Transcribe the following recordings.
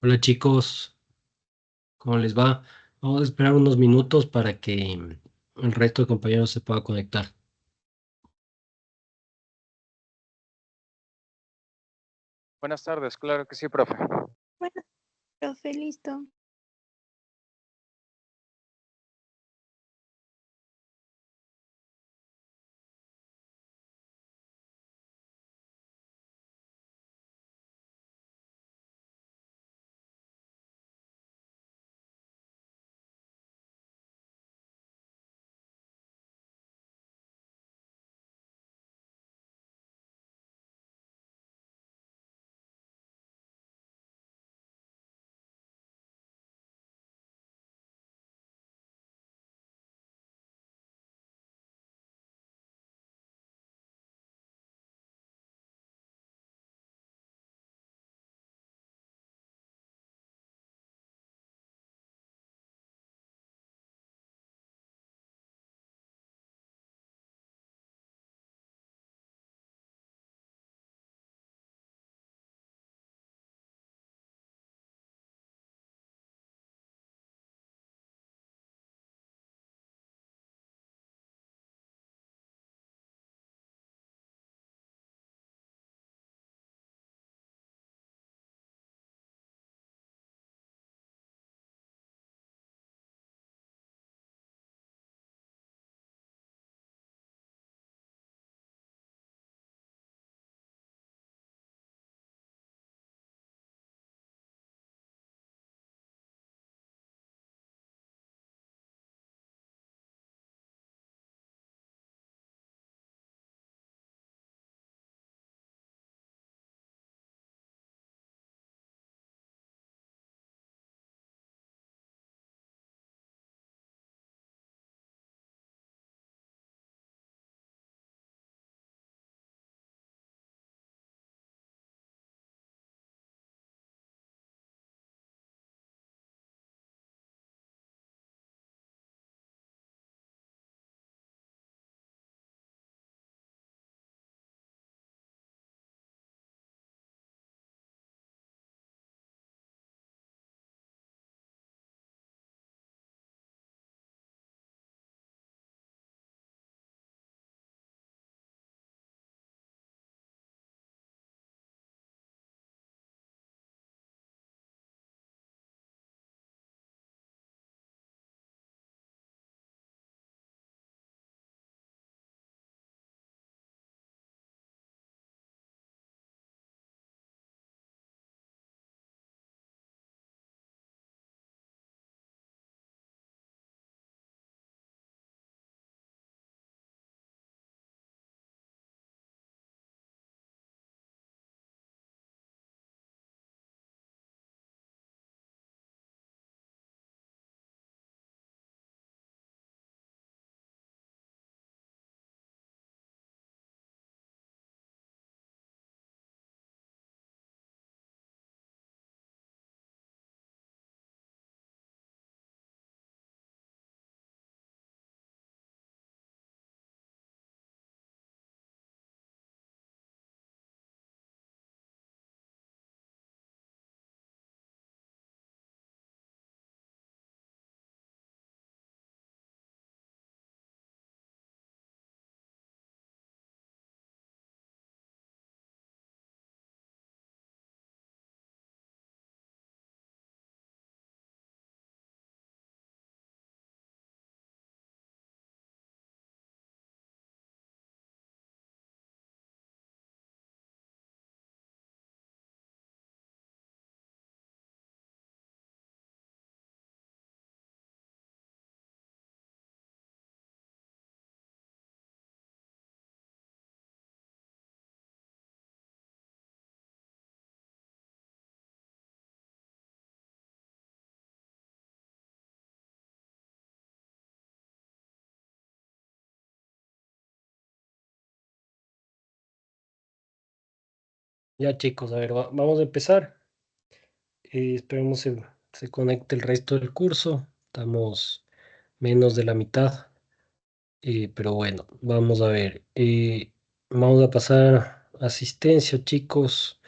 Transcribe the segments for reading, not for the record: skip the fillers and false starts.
Hola chicos, ¿cómo les va? Vamos a esperar unos minutos para que el resto de compañeros se pueda conectar. Buenas tardes, claro que sí, profe. Bueno, profe, listo. Ya chicos, a ver, vamos a empezar. Esperemos se conecte el resto del curso. Estamos menos de la mitad, pero bueno, vamos a ver. Vamos a pasar asistencia, chicos.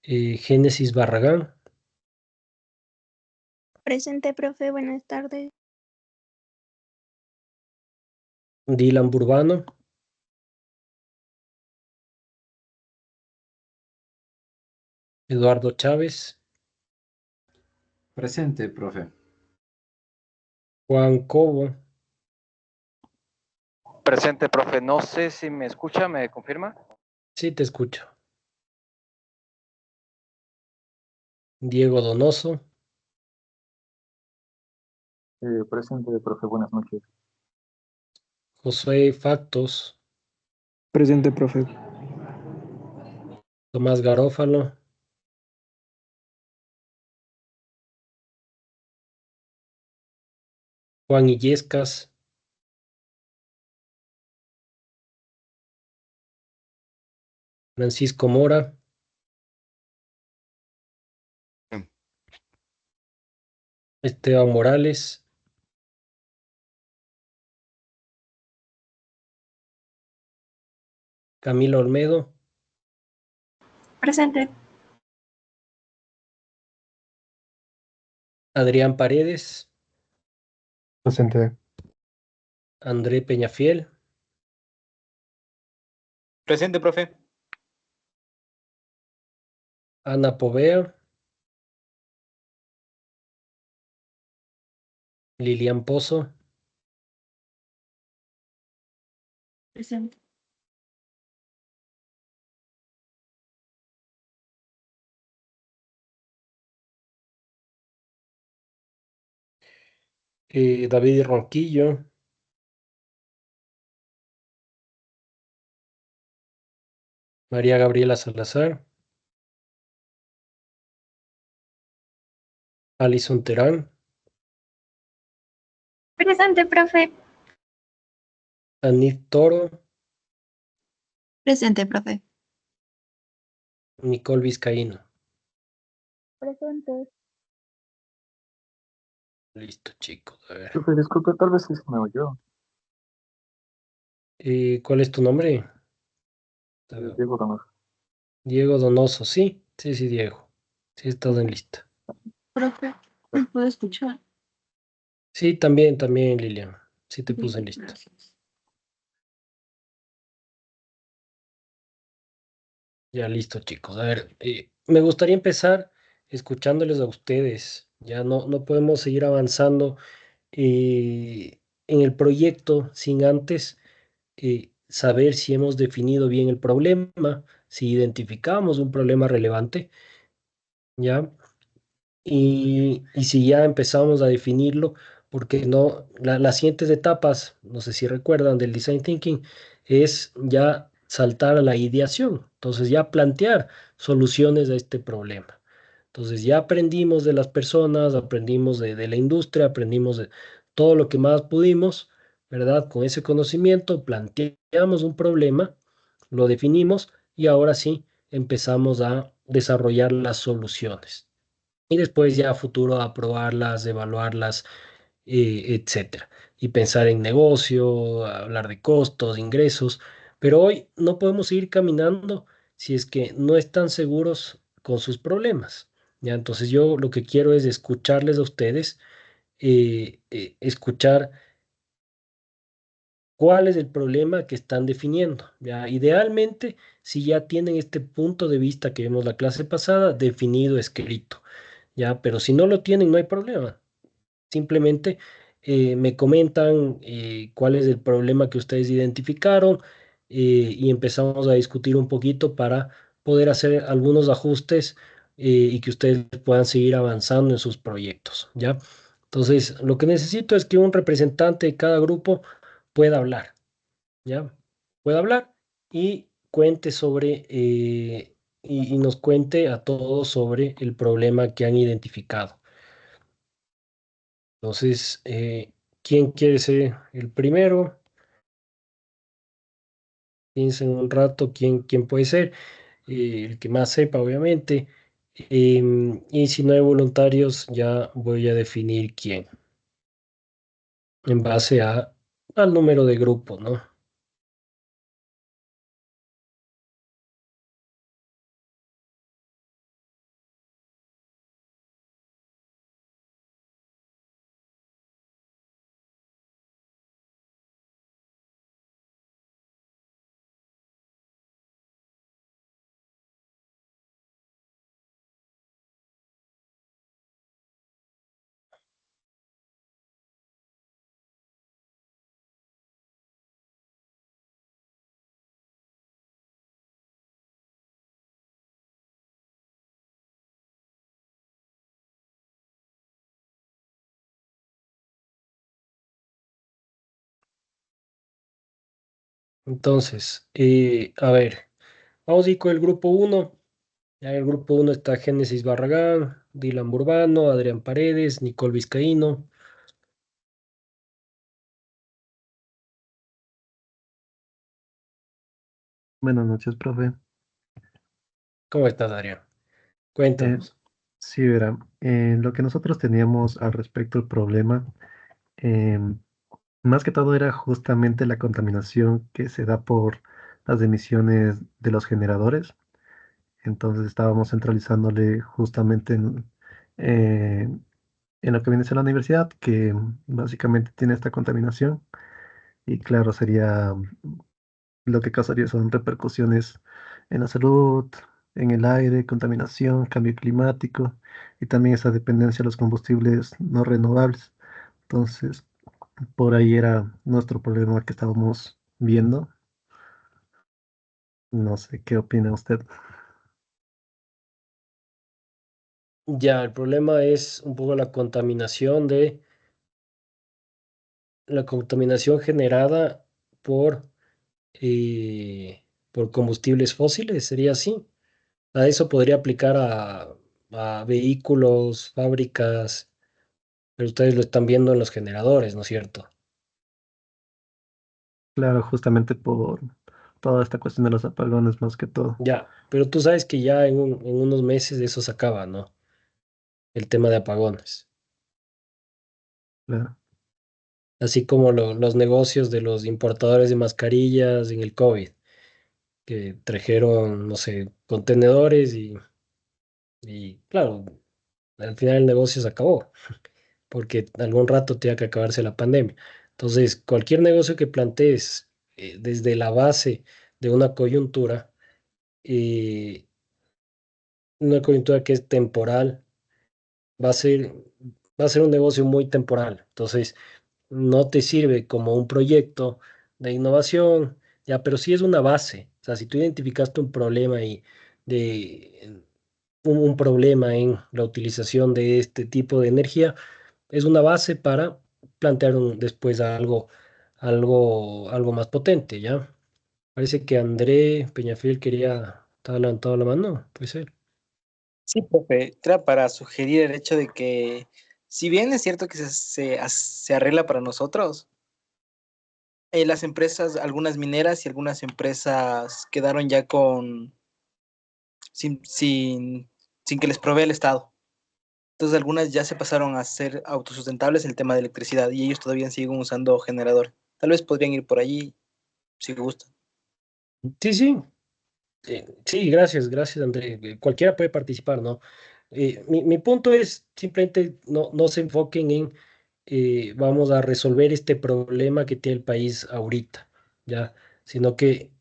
Génesis Barragán. Presente, profe, buenas tardes. Dylan Burbano, Eduardo Chávez, Presente, profe. Juan Cobo, Presente, profe. No sé si me escucha, ¿me confirma? sí te escucho. Diego Donoso, Presente, profe, buenas noches. Josué Factos, Presente, profe. Tomás Garófalo, Juan Illescas, Francisco Mora, Esteban Morales, Camilo Olmedo, Presente. Adrián Paredes, Presente. André Peñafiel, Presente, profe. Ana Povea, Lilian Pozo, Presente. David Ronquillo, María Gabriela Salazar, Alison Terán, Presente, profe. Anit Toro, Presente, profe. Nicole Vizcaíno. Presente. Listo, chicos. A ver. Profe, disculpe, tal vez sí se me oyó. ¿Cuál es tu nombre? Diego Ramos. Diego Donoso, sí, sí, sí, Diego. Sí, estás en lista. Profe, ¿me puedo escuchar? Sí, también, también, Lilian. Sí, te puse en Bien, lista. gracias. Ya, listo, chicos. A ver, me gustaría empezar escuchándoles a ustedes. Ya no podemos seguir avanzando en el proyecto sin antes saber si hemos definido bien el problema, si identificamos un problema relevante, ¿ya? Y si ya empezamos a definirlo, porque no, las siguientes etapas, no sé si recuerdan del design thinking, es ya saltar a la ideación, entonces ya plantear soluciones a este problema. Entonces ya aprendimos de las personas, aprendimos de la industria, aprendimos de todo lo que más pudimos, ¿verdad? Con ese conocimiento planteamos un problema, lo definimos y ahora sí empezamos a desarrollar las soluciones y después ya a futuro aprobarlas, evaluarlas, etcétera. Y pensar en negocio, hablar de costos, ingresos. Pero hoy no podemos seguir caminando si es que no están seguros con sus problemas. Ya, entonces yo lo que quiero es escucharles a ustedes, escuchar cuál es el problema que están definiendo. Ya, idealmente, si ya tienen este punto de vista que vimos la clase pasada, definido, escrito. Ya, pero si no lo tienen, no hay problema. Simplemente me comentan cuál es el problema que ustedes identificaron y empezamos a discutir un poquito para poder hacer algunos ajustes y que ustedes puedan seguir avanzando en sus proyectos, ¿ya? Entonces, lo que necesito es que un representante de cada grupo pueda hablar, ¿ya? Pueda hablar y cuente sobre, y nos cuente a todos sobre el problema que han identificado. Entonces, ¿quién quiere ser el primero? Piensen un rato quién puede ser, el que más sepa, obviamente. Y si no hay voluntarios, ya voy a definir quién, en base al número de grupos, ¿no? Entonces, a ver, vamos a ir con el grupo uno. Ya en el grupo uno está Génesis Barragán, Dylan Burbano, Adrián Paredes, Nicole Vizcaíno. Buenas noches, profe. ¿Cómo estás, Adrián? Eh, Cuéntanos. sí, verá, lo que nosotros teníamos al respecto del problema, em, más que todo era justamente la contaminación que se da por las emisiones de los generadores. Entonces estábamos centralizándole justamente eh, en lo que viene a ser la universidad, que básicamente tiene esta contaminación. Y claro, sería lo que causaría son repercusiones en la salud, en el aire, contaminación, cambio climático y también esa dependencia de los combustibles no renovables. Entonces, por ahí era nuestro problema que estábamos viendo. No sé, ¿qué opina usted? Ya, el problema es un poco la contaminación generada por, por combustibles fósiles, sería así. A eso podría aplicar a vehículos, fábricas, pero ustedes lo están viendo en los generadores, ¿no es cierto? Claro, justamente por toda esta cuestión de los apagones más que todo. Ya, pero tú sabes que ya en unos meses eso se acaba, ¿no? El tema de apagones. Claro. Así como los negocios de los importadores de mascarillas en el COVID, que trajeron, no sé, contenedores y claro, al final el negocio se acabó, porque algún rato tenía que acabarse la pandemia. Entonces, cualquier negocio que plantees desde la base de eh, una coyuntura que es temporal, va a ser, va a ser un negocio muy temporal. Entonces, no te sirve como un proyecto de innovación, ya, pero sí es una base. O sea, si tú identificaste un problema y de un problema en la utilización de este tipo de energía, es una base para plantear después algo más potente, ¿ya? Parece que André Peñafiel estaba levantado la mano, puede ser. Sí, profe, era para sugerir el hecho de que, si bien es cierto que se arregla para nosotros, las empresas, algunas mineras y algunas empresas quedaron ya sin, sin, sin que les provee el Estado. Entonces algunas ya se pasaron a ser autosustentables en el tema de electricidad y ellos todavía siguen usando generador. Tal vez podrían ir por allí si gustan. Sí, sí, sí, gracias, André. Cualquiera puede participar, ¿no? Mi punto es simplemente no se enfoquen en vamos a resolver este problema que tiene el país ahorita, ¿ya? Sino que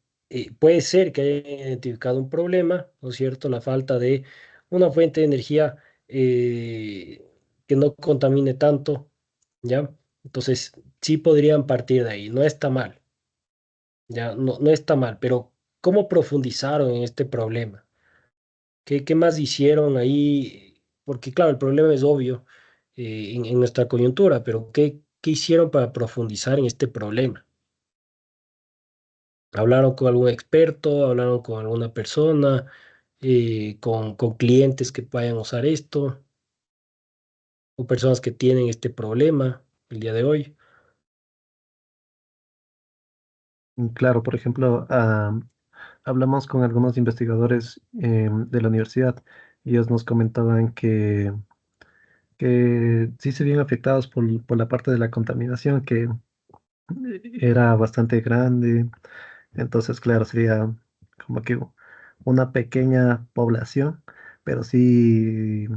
puede ser que hayan identificado un problema, ¿no es cierto? La falta de una fuente de energía que no contamine tanto, ¿ya? Entonces, sí podrían partir de ahí, no está mal, ¿ya? No está mal, pero ¿cómo profundizaron en este problema? ¿Qué más hicieron ahí? Porque claro, el problema es obvio en nuestra coyuntura, pero ¿qué hicieron para profundizar en este problema? ¿Hablaron con algún experto? ¿Hablaron con alguna persona? ¿Con clientes que vayan a usar esto? ¿O personas que tienen este problema el día de hoy? Claro, por ejemplo, hablamos con algunos investigadores de la universidad y ellos nos comentaban que sí se vieron afectados por la parte de la contaminación, que era bastante grande. Entonces, claro, sería como que una pequeña población, pero sí,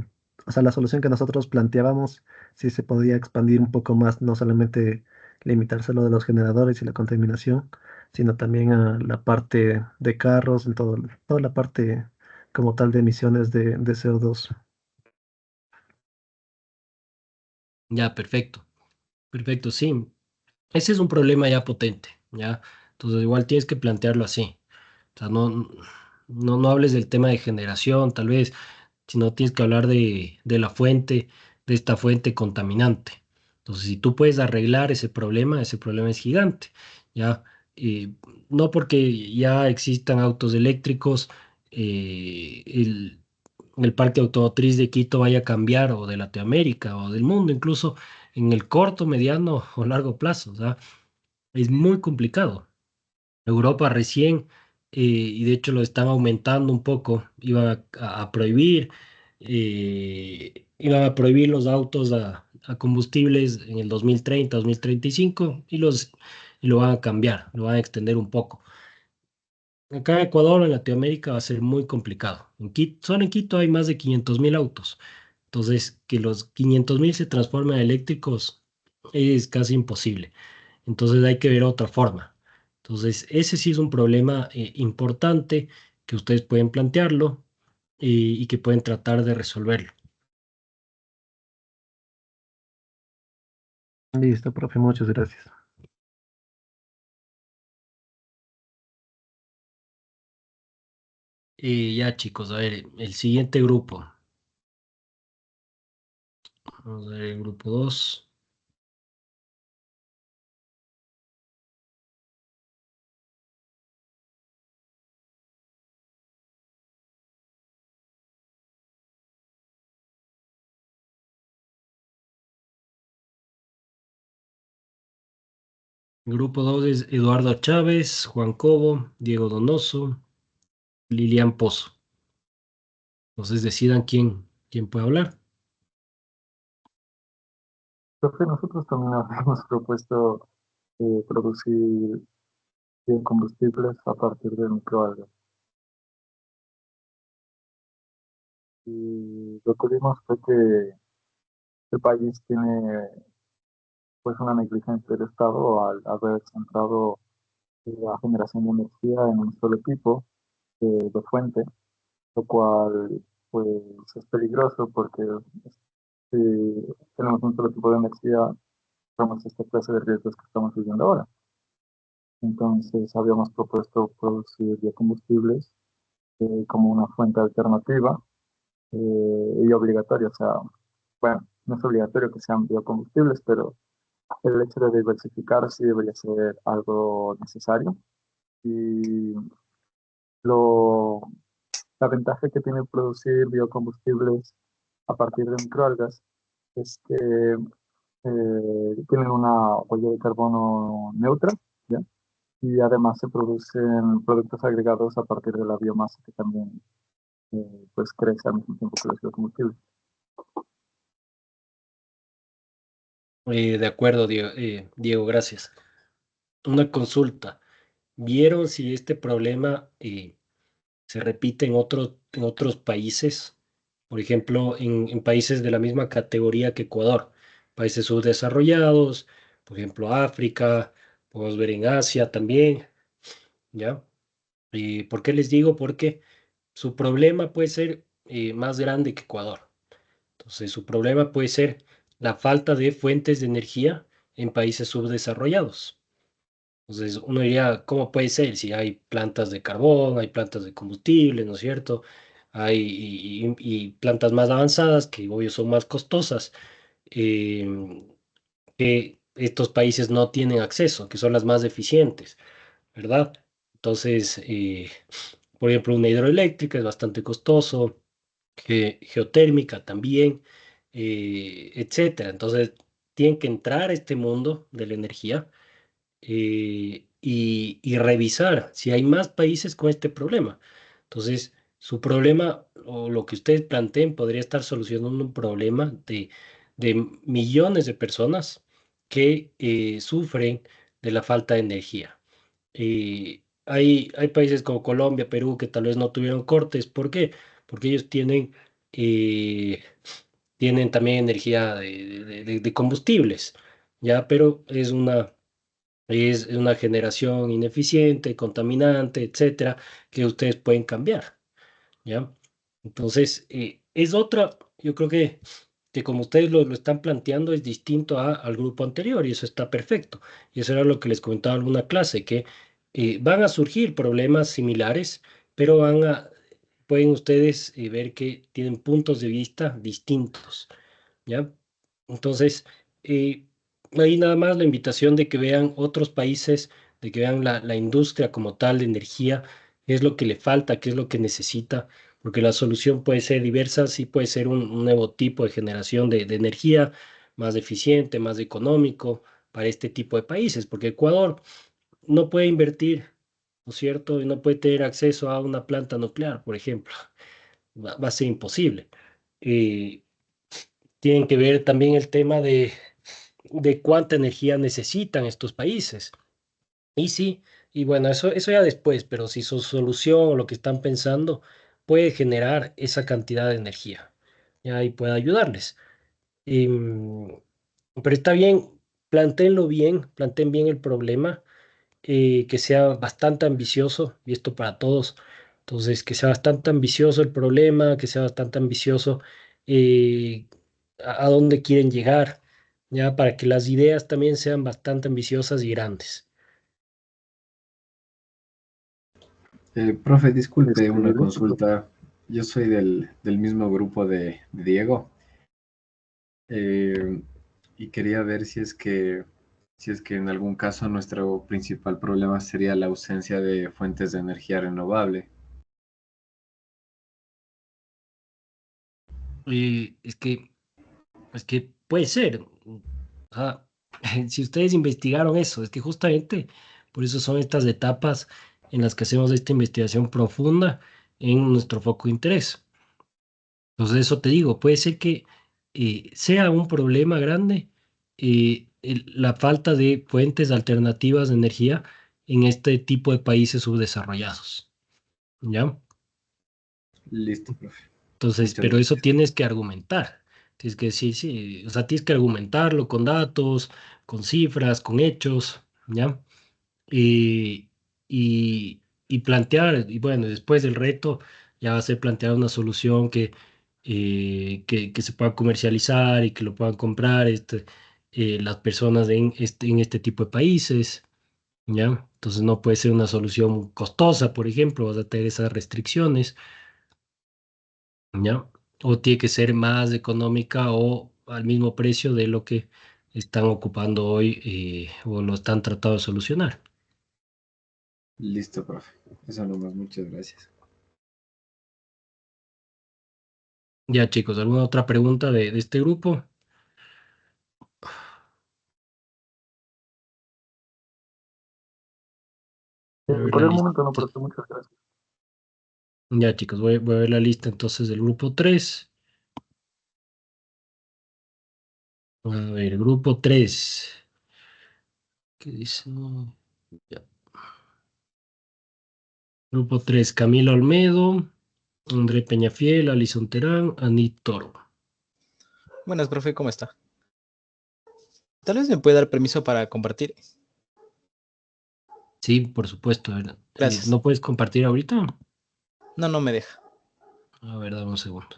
o sea, la solución que nosotros planteábamos sí se podía expandir un poco más, no solamente limitarse a lo de los generadores y la contaminación, sino también a la parte de carros, en toda la parte como tal de emisiones de CO2. Ya, perfecto, perfecto, sí. Ese es un problema ya potente, ¿ya? Entonces igual tienes que plantearlo así. O sea, no hables del tema de generación, tal vez, sino tienes que hablar de la fuente, de esta fuente contaminante. Entonces, si tú puedes arreglar ese problema es gigante, ¿ya? no porque ya existan autos eléctricos, el parque automotriz de Quito vaya a cambiar, o de Latinoamérica, o del mundo, incluso en el corto, mediano o largo plazo. O sea, es muy complicado. Europa recién, y de hecho lo están aumentando un poco, iban a prohibir, iban a prohibir los autos a combustibles en el 2030, 2035, y lo van a cambiar, lo van a extender un poco. Acá en Ecuador, en Latinoamérica, va a ser muy complicado. En Quito, solo en Quito hay más de 500.000 autos. Entonces, que los 500.000 se transformen a eléctricos es casi imposible. Entonces hay que ver otra forma. Entonces, ese sí es un problema importante, que ustedes pueden plantearlo, y que pueden tratar de resolverlo. Listo, profe, muchas gracias. Ya, chicos, a ver, el siguiente grupo. Vamos a ver el grupo 2. Grupo 2 es Eduardo Chávez, Juan Cobo, Diego Donoso, Lilian Pozo. Entonces decidan quién puede hablar. Profe, nosotros también habíamos propuesto producir biocombustibles a partir de microalgas. Y lo que vimos fue que el país tiene pues una negligencia del Estado al haber centrado la generación de energía en un solo tipo de fuente, lo cual pues es peligroso porque si tenemos un solo tipo de energía, tenemos esta clase de riesgos que estamos viviendo ahora. Entonces habíamos propuesto producir biocombustibles como una fuente alternativa y obligatoria. O sea, bueno, no es obligatorio que sean biocombustibles, pero el hecho de diversificar sí debería ser algo necesario. Y lo, la ventaja que tiene producir biocombustibles a partir de microalgas es que tienen una huella de carbono neutra, ¿ya? Y además se producen productos agregados a partir de la biomasa que también pues crece al mismo tiempo que los biocombustibles. De acuerdo, Diego, gracias. Una consulta. ¿Vieron si este problema se repite en otros países? Por ejemplo, en países de la misma categoría que Ecuador, países subdesarrollados, por ejemplo, África, podemos ver en Asia también, ¿ya? ¿Por qué les digo? Porque su problema puede ser más grande que Ecuador. Entonces, su problema puede ser la falta de fuentes de energía en países subdesarrollados. Entonces, uno diría, ¿cómo puede ser? Si hay plantas de carbón, hay plantas de combustible, ¿no es cierto? Hay y plantas más avanzadas que obvio son más costosas, em, que estos países no tienen acceso, que son las más eficientes, ¿verdad? Entonces, por ejemplo, una hidroeléctrica es bastante costoso, geotérmica también, etcétera. Entonces, tienen que entrar a este mundo de la energía, y revisar si hay más países con este problema. Entonces, su problema, o lo que ustedes planteen, podría estar solucionando un problema de millones de personas que sufren de la falta de energía. Hay países como Colombia, Perú, que tal vez no tuvieron cortes. ¿Por qué? Porque ellos eh, tienen también energía de combustibles, ¿ya? Pero es una generación ineficiente, contaminante, etcétera, que ustedes pueden cambiar, ¿ya? Entonces, es otra, yo creo que como ustedes lo están planteando, es distinto al grupo anterior, y eso está perfecto. Y eso era lo que les comentaba en alguna clase, que van a surgir problemas similares, pero pueden ustedes ver que tienen puntos de vista distintos, ¿ya? Entonces, ahí nada más la invitación de que vean otros países de que vean la industria como tal de energía, qué es lo que le falta, qué es lo que necesita, porque la solución puede ser diversa, sí puede ser un nuevo tipo de generación de energía más eficiente, más económico para este tipo de países, porque Ecuador no puede invertir, ¿no es cierto? Y no puede tener acceso a una planta nuclear, por ejemplo. Va a ser imposible. Y tienen que ver también el tema de cuánta energía necesitan estos países. Y sí, y bueno, eso ya después, pero si su solución o lo que están pensando puede generar esa cantidad de energía, ya ahí puede ayudarles. Y, pero está bien, planteen bien el problema, que sea bastante ambicioso, y esto para todos. Entonces, que sea bastante ambicioso el problema, que sea bastante ambicioso, eh, a dónde quieren llegar, ya para que las ideas también sean bastante ambiciosas y grandes. Profe, disculpe una Escribirlo. consulta. Yo soy del mismo grupo de Diego, eh, y quería ver si es que en algún caso nuestro principal problema sería la ausencia de fuentes de energía renovable. Y es que puede ser. O sea, si ustedes investigaron eso, es que justamente por eso son estas etapas en las que hacemos esta investigación profunda en nuestro foco de interés. Entonces, eso te digo, puede ser que sea un problema grande, la falta de fuentes alternativas de energía en este tipo de países subdesarrollados, ¿ya? Listo, profe. Entonces, Muchas pero eso gracias. tienes que argumentar. Tienes que decir, sí, o sea, tienes que argumentarlo con datos, con cifras, con hechos, ¿ya? Y, y plantear, y bueno, después del reto ya va a ser plantear una solución que se pueda comercializar y que lo puedan comprar las personas en este tipo de países, ¿ya? Entonces no puede ser una solución costosa, por ejemplo, vas a tener esas restricciones, ¿ya? O tiene que ser más económica o al mismo precio de lo que están ocupando hoy, o lo están tratando de solucionar. Listo, profe. Eso nomás, muchas gracias. Ya, chicos, ¿alguna otra pregunta de este grupo? Voy a ver Por la el lista. momento no, profe, muchas gracias. Ya, chicos, voy a ver la lista entonces del grupo 3. A ver, grupo 3. ¿Qué dice? Ya. Grupo 3, Camilo Olmedo, André Peñafiel, Alison Terán, Anit Toro. Buenas, profe, ¿cómo está? Tal vez me puede dar permiso para compartir. Sí, por supuesto. A ver, Gracias. ¿no puedes compartir ahorita? No, no me deja. A ver, dame un segundo.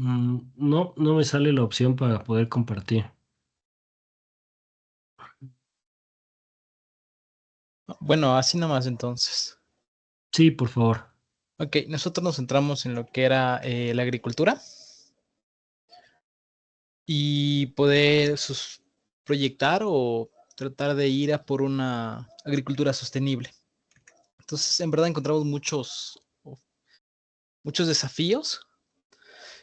No, no me sale la opción para poder compartir. Bueno, así nomás entonces. Sí, por favor. Ok, nosotros nos centramos en lo que era la agricultura y poder proyectar o tratar de ir a por una agricultura sostenible. Entonces, en verdad encontramos muchos desafíos.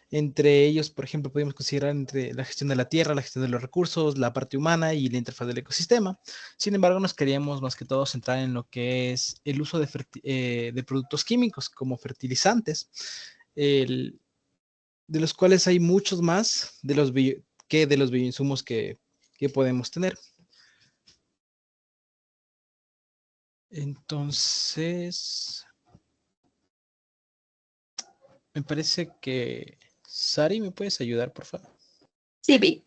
Entre ellos, por ejemplo, podemos considerar entre la gestión de la tierra, la gestión de los recursos, la parte humana y la interfaz del ecosistema. Sin embargo, nos queríamos más que todo centrar en lo que es el uso de productos químicos como fertilizantes, el, de los cuales hay muchos más que de los bioinsumos que podemos tener. Entonces, me parece que Sari, ¿me puedes ayudar, por favor? Sí, vi.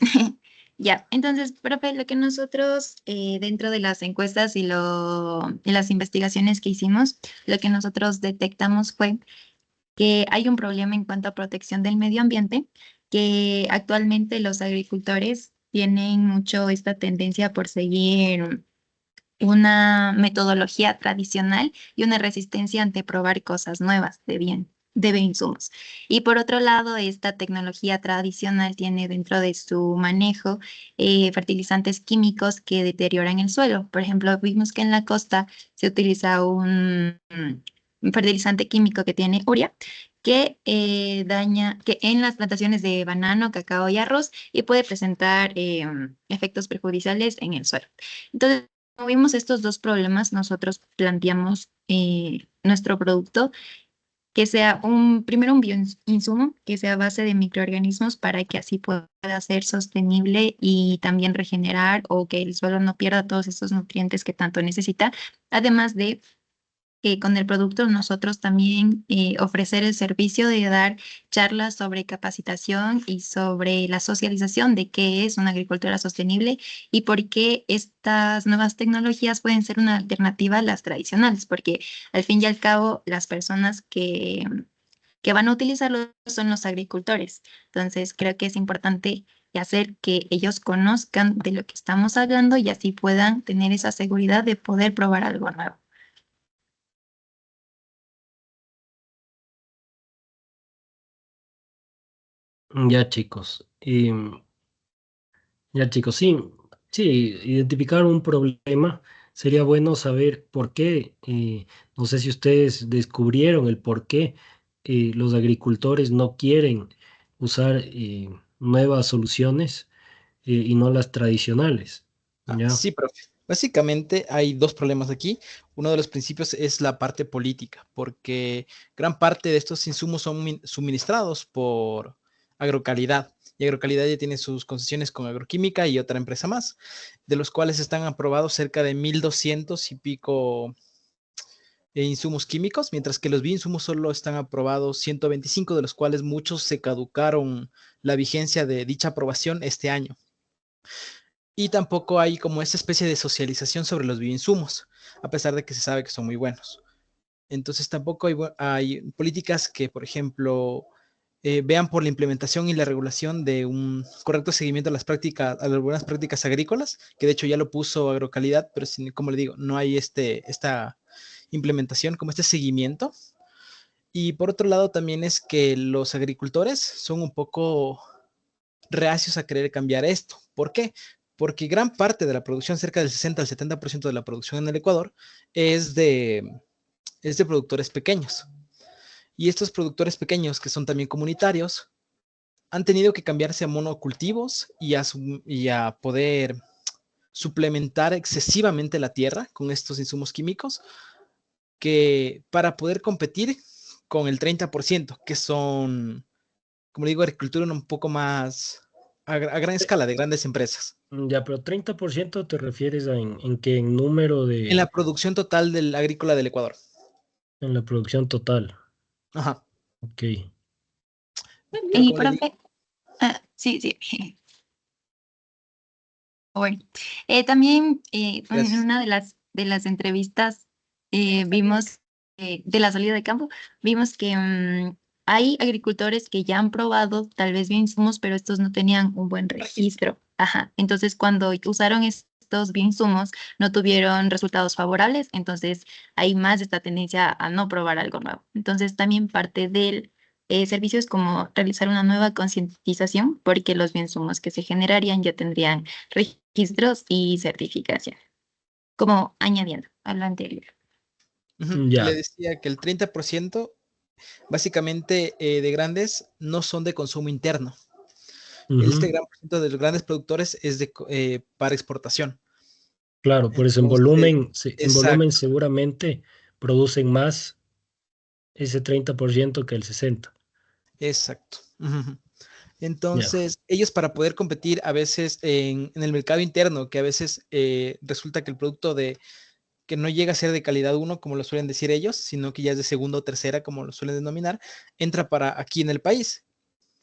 Ya, entonces, profe, lo que nosotros dentro de las encuestas y las investigaciones que hicimos, lo que nosotros detectamos fue que hay un problema en cuanto a protección del medio ambiente, que actualmente los agricultores tienen mucho esta tendencia por seguir una metodología tradicional y una resistencia ante probar cosas nuevas de bioinsumos. Y por otro lado, esta tecnología tradicional tiene dentro de su manejo fertilizantes químicos que deterioran el suelo. Por ejemplo, vimos que en la costa se utiliza un fertilizante químico que tiene urea, que que en las plantaciones de banano, cacao y arroz y puede presentar efectos perjudiciales en el suelo. Entonces, como vimos estos dos problemas, nosotros planteamos nuestro producto que sea primero un bioinsumo que sea a base de microorganismos para que así pueda ser sostenible y también regenerar o que el suelo no pierda todos esos nutrientes que tanto necesita, además de con el producto nosotros también ofrecer el servicio de dar charlas sobre capacitación y sobre la socialización de qué es una agricultura sostenible y por qué estas nuevas tecnologías pueden ser una alternativa a las tradicionales, porque al fin y al cabo las personas que van a utilizarlo son los agricultores. Entonces creo que es importante hacer que ellos conozcan de lo que estamos hablando y así puedan tener esa seguridad de poder probar algo nuevo. Ya, chicos. Ya, chicos, sí, sí, identificar un problema. Sería bueno saber por qué. No sé si ustedes descubrieron el por qué los agricultores no quieren usar nuevas soluciones y no las tradicionales. ¿Ya? Sí, profe. Básicamente hay dos problemas aquí. Uno de los principios es la parte política, porque gran parte de estos insumos son suministrados por Agrocalidad. Y Agrocalidad ya tiene sus concesiones con Agroquímica y otra empresa más, de los cuales están aprobados cerca de 1.200 y pico insumos químicos, mientras que los bioinsumos solo están aprobados 125, de los cuales muchos se caducaron la vigencia de dicha aprobación este año. Y tampoco hay como esa especie de socialización sobre los bioinsumos, a pesar de que se sabe que son muy buenos. Entonces tampoco hay políticas que, por ejemplo, vean por la implementación y la regulación de un correcto seguimiento a a algunas prácticas agrícolas, que de hecho ya lo puso Agrocalidad, pero como le digo, no hay esta implementación, como este seguimiento. Y por otro lado también es que los agricultores son un poco reacios a querer cambiar esto. ¿Por qué? Porque gran parte de la producción, cerca del 60 al 70% de la producción en el Ecuador, es es de productores pequeños. Y estos productores pequeños, que son también comunitarios, han tenido que cambiarse a monocultivos y a poder suplementar excesivamente la tierra con estos insumos químicos que para poder competir con el 30%, que son, como digo, agricultura un poco más a gran escala de grandes empresas. Ya, pero 30% te refieres a en qué, en número En la de, producción total del agrícola del Ecuador. en la producción total. Ajá. Ok. Pero Y como le digo, profe, sí, sí. Bueno, también en gracias. una de las entrevistas vimos de la salida de campo, vimos que hay agricultores que ya han probado tal vez bioinsumos, pero estos no tenían un buen registro. Ajá. Entonces, cuando usaron estos bioinsumos, no tuvieron resultados favorables. Entonces, hay más esta tendencia a no probar algo nuevo. Entonces, también parte del servicio es como realizar una nueva concientización, porque los bioinsumos que se generarían ya tendrían registros y certificación, como añadiendo a lo anterior. Le Ya. decía que el 30% básicamente de grandes no son de consumo interno. Este Ujú. gran por ciento de los grandes productores es para exportación. Claro, por eso Entonces, en volumen exacto, seguramente producen más ese 30% que el 60%. exacto. Ujú. Ya. Entonces, ellos para poder competir a veces en el mercado interno, que a veces resulta que el producto que no llega a ser de calidad uno, como lo suelen decir ellos, sino que ya es de segunda o tercera, como lo suelen denominar, entra para aquí en el país,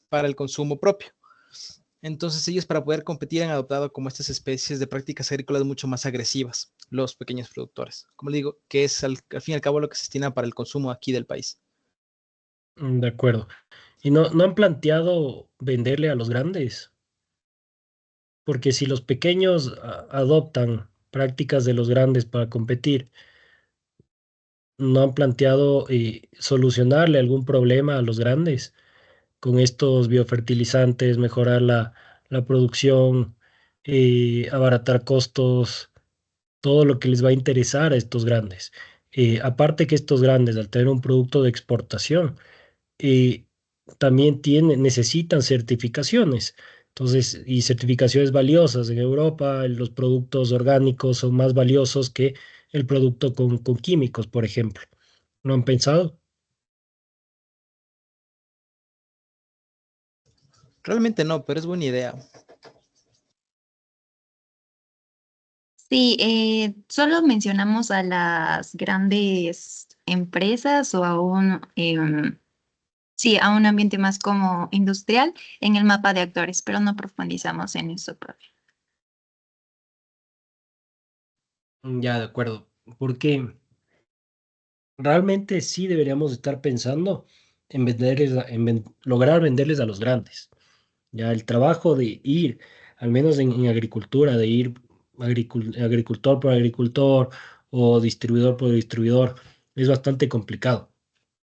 para el consumo propio. Entonces ellos para poder competir han adoptado como estas especies de prácticas agrícolas mucho más agresivas, los pequeños productores. Como le digo, que es al fin y al cabo lo que se destina para el consumo aquí del país. De acuerdo. ¿Y no han planteado venderle a los grandes? Porque si los pequeños adoptan prácticas de los grandes para competir, ¿no han planteado solucionarle algún problema a los grandes con estos biofertilizantes, mejorar la producción, abaratar costos, todo lo que les va a interesar a estos grandes? Aparte que estos grandes, al tener un producto de exportación, eh, también necesitan certificaciones. Entonces, y certificaciones valiosas. En Europa, los productos orgánicos son más valiosos que el producto con químicos, por ejemplo. ¿No han pensado? Realmente no, pero es buena idea. Sí, solo mencionamos a las grandes empresas o a sí, a un ambiente más como industrial en el mapa de actores, pero no profundizamos en eso propio. Ya, de acuerdo. Porque realmente sí deberíamos estar pensando en lograr venderles a los grandes. Ya el trabajo de ir, al menos en agricultura, de ir agricultor por agricultor o distribuidor por distribuidor, es bastante complicado.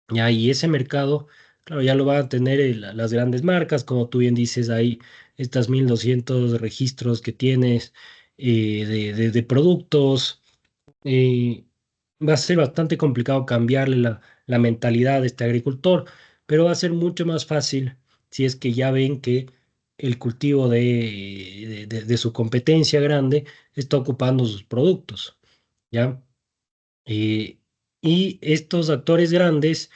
Ya, y ese mercado, claro, ya lo van a tener las grandes marcas, como tú bien dices, hay estas 1.200 registros que tienes de productos. eh, Va a ser bastante complicado cambiarle la mentalidad de este agricultor, pero va a ser mucho más fácil si es que ya ven que el cultivo de su competencia grande está ocupando sus productos, ¿ya? Eh, y estos actores grandes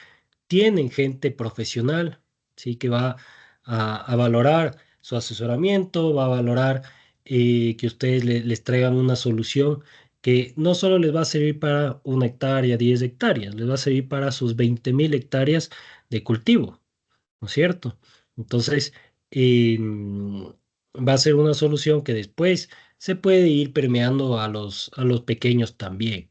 tienen gente profesional, ¿sí? Que va a valorar su asesoramiento, va a valorar que ustedes les traigan una solución que no solo les va a servir para 1 hectárea, 10 hectáreas, les va a servir para sus 20.000 hectáreas de cultivo, ¿no es cierto? Entonces, va a ser una solución que después se puede ir permeando a los pequeños también.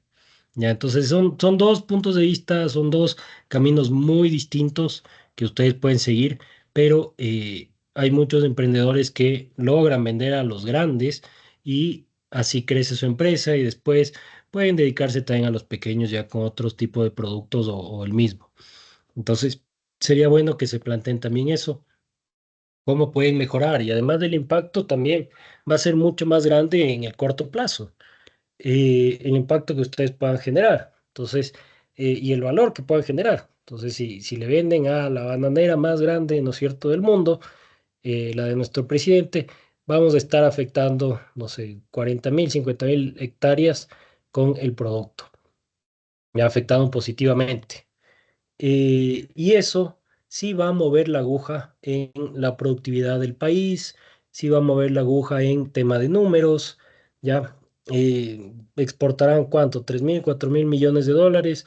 Ya, entonces son dos puntos de vista, son dos caminos muy distintos que ustedes pueden seguir, pero hay muchos emprendedores que logran vender a los grandes y así crece su empresa y después pueden dedicarse también a los pequeños ya con otros tipos de productos o el mismo. Entonces, sería bueno que se planteen también eso, cómo pueden mejorar y además del impacto también va a ser mucho más grande en el corto plazo el impacto que ustedes puedan generar. Entonces, y el valor que puedan generar. Entonces, si le venden a la bananera más grande, ¿no es cierto?, del mundo, la de nuestro presidente, vamos a estar afectando, no sé, 40.000, 50.000 hectáreas con el producto, ya afectando positivamente. Y eso sí va a mover la aguja en la productividad del país, sí va a mover la aguja en tema de números, ¿ya? Exportarán cuánto, 3.000, 4.000 millones de dólares,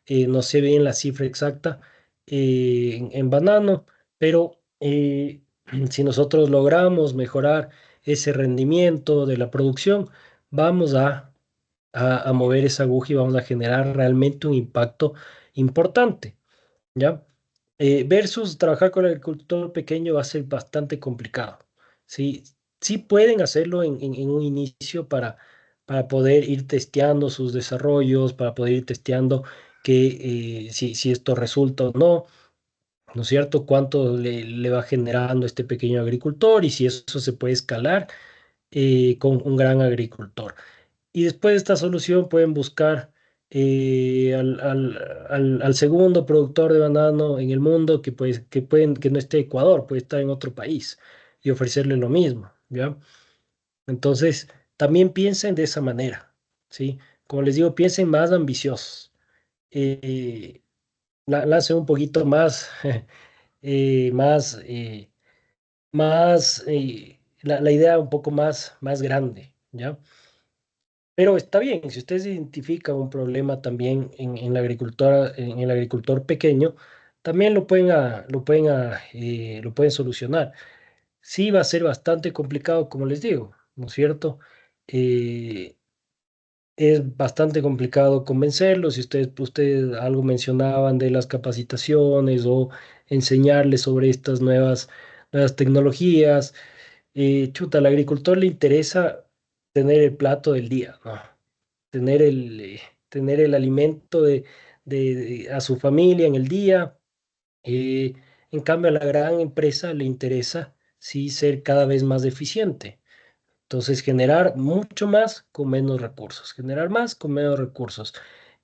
no sé bien la cifra exacta en banano, pero si nosotros logramos mejorar ese rendimiento de la producción, vamos a mover esa aguja y vamos a generar realmente un impacto importante. ¿Ya? Versus trabajar con el agricultor pequeño va a ser bastante complicado. Sí, sí pueden hacerlo en un inicio para poder ir testeando sus desarrollos, para poder ir testeando si esto resulta o no, ¿no es cierto? Cuánto le va generando este pequeño agricultor y si eso se puede escalar con un gran agricultor. Y después de esta solución pueden buscar al segundo productor de banano en el mundo que no esté en Ecuador, puede estar en otro país y ofrecerle lo mismo, ¿ya? Entonces, también piensen de esa manera, ¿sí? Como les digo, piensen más ambiciosos. Eh, Lancen un poquito más, eh, más, eh, la idea un poco más grande, ¿ya? Pero está bien, si ustedes identifican un problema también en la agricultora, en el agricultor pequeño, también lo pueden solucionar. Sí va a ser bastante complicado, como les digo, ¿no es cierto? Eh, es bastante complicado convencerlos. Si ustedes algo mencionaban de las capacitaciones o enseñarles sobre estas nuevas tecnologías, chuta, al agricultor le interesa tener el plato del día, ¿no? tener tener el alimento a su familia en el día. Eh, en cambio, a la gran empresa le interesa sí ser cada vez más eficiente. Entonces, generar mucho más con menos recursos, generar más con menos recursos.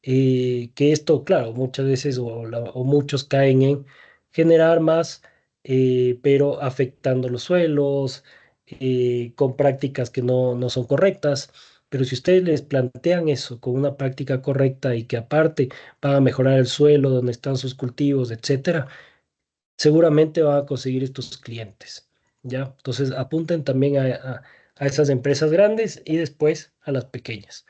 Que esto, claro, muchas veces o muchos caen en generar más, pero afectando los suelos, con prácticas que no son correctas. Pero si ustedes les plantean eso con una práctica correcta y que aparte van a mejorar el suelo donde están sus cultivos, etcétera, seguramente van a conseguir estos clientes, ¿ya? Entonces apunten también a esas empresas grandes y después a las pequeñas.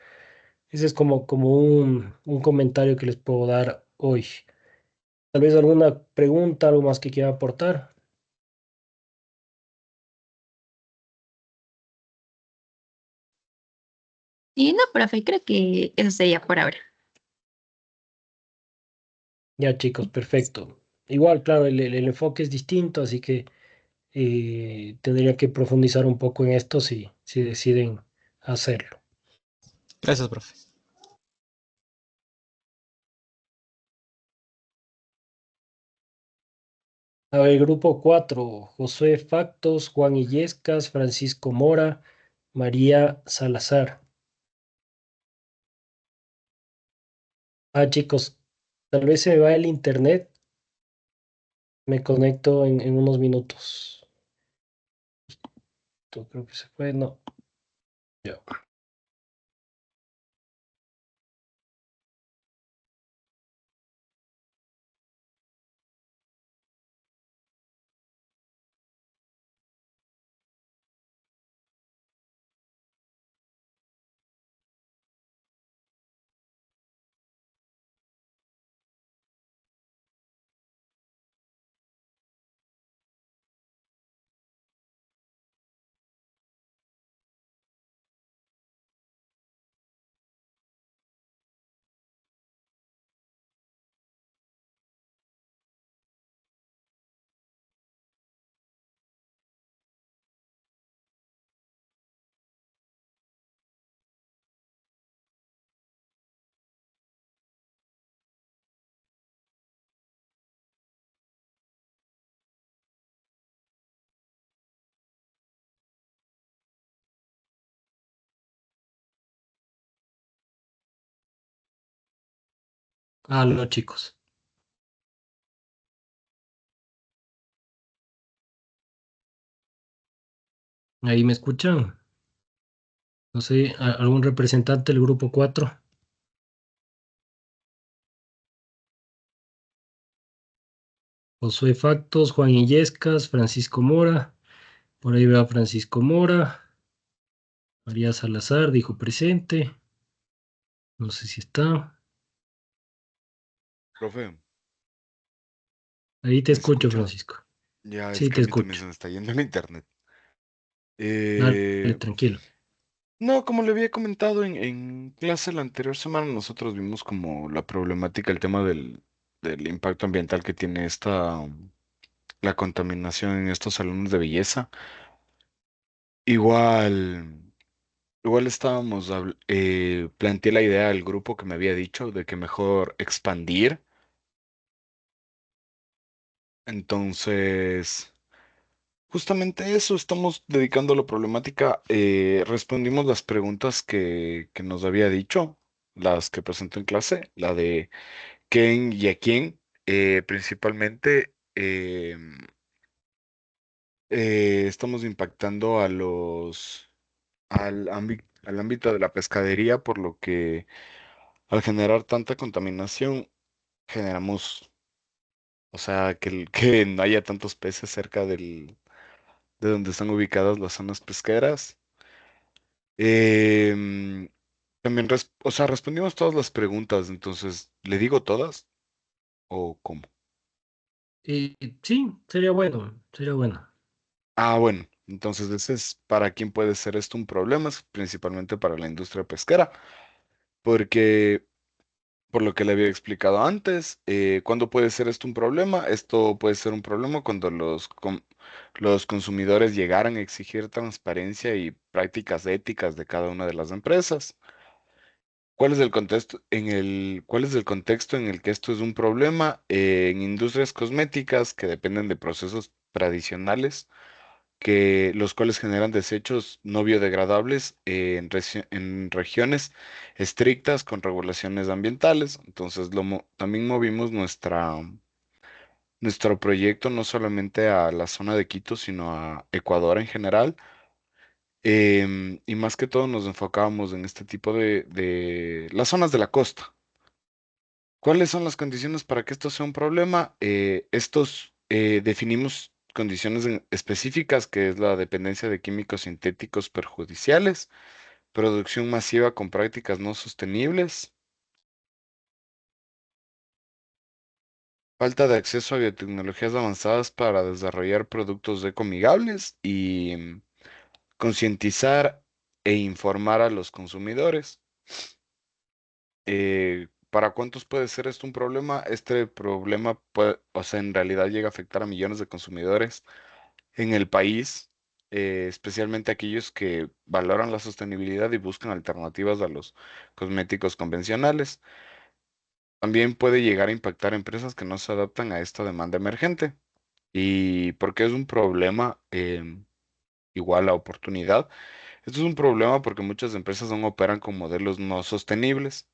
Ese es como un comentario que les puedo dar hoy. Tal vez alguna pregunta, algo más que quiera aportar. Y no, profe, creo que eso sería por ahora. Ya, chicos, perfecto. Igual, claro, el enfoque es distinto, así que tendría que profundizar un poco en esto si deciden hacerlo. Gracias, profe. A ver, grupo 4, Josué Factos, Juan Illescas, Francisco Mora, María Salazar. Chicos, tal vez se me va el internet, me conecto en unos minutos. Creo que se fue, no. Ya. Aló, chicos. ¿Ahí me escuchan? No sé, ¿algún representante del grupo 4? Josué Factos, Juan Illescas, Francisco Mora. Por ahí veo a Francisco Mora. María Salazar dijo presente. No sé si está. Profe, Ahí te ¿me escucho, escucha? Francisco. Ya, es Sí, que te a mí también escucho. se me está yendo el internet. Dale, Eh, tranquilo. no, como le había comentado en clase la anterior semana, nosotros vimos como la problemática, el tema del impacto ambiental que tiene la contaminación en estos salones de belleza. Igual, igual planteé la idea al grupo que me había dicho de que mejor expandir. Entonces, justamente eso, estamos dedicando a la problemática. Respondimos las preguntas que nos había dicho, las que presentó en clase, la de quién y a quién, principalmente. Estamos impactando al ámbito de la pescadería, por lo que al generar tanta contaminación, generamos, o sea, que no haya tantos peces cerca de donde están ubicadas las zonas pesqueras. Em, También, o sea, respondimos todas las preguntas, entonces, ¿le digo todas o cómo? Sí, sería bueno, sería bueno. Ah, bueno, entonces ese es para quién puede ser esto un problema, es principalmente para la industria pesquera, porque por lo que le había explicado antes, ¿cuándo puede ser esto un problema? Esto puede ser un problema cuando los consumidores llegaran a exigir transparencia y prácticas éticas de cada una de las empresas. ¿Cuál es el contexto cuál es el contexto en el que esto es un problema? En industrias cosméticas que dependen de procesos tradicionales, los cuales generan desechos no biodegradables en regiones estrictas con regulaciones ambientales. Entonces, también movimos nuestro proyecto no solamente a la zona de Quito, sino a Ecuador en general. Y más que todo nos enfocábamos en este tipo de las zonas de la costa. ¿Cuáles son las condiciones para que esto sea un problema? Definimos condiciones específicas, que es la dependencia de químicos sintéticos perjudiciales, producción masiva con prácticas no sostenibles, falta de acceso a biotecnologías avanzadas para desarrollar productos ecoamigables y concientizar e informar a los consumidores. ¿Para cuántos puede ser esto un problema? Este problema puede, o sea, en realidad llega a afectar a millones de consumidores en el país, especialmente aquellos que valoran la sostenibilidad y buscan alternativas a los cosméticos convencionales. También puede llegar a impactar a empresas que no se adaptan a esta demanda emergente. ¿Y por qué es un problema igual a oportunidad? Esto es un problema porque muchas empresas aún operan con modelos no sostenibles,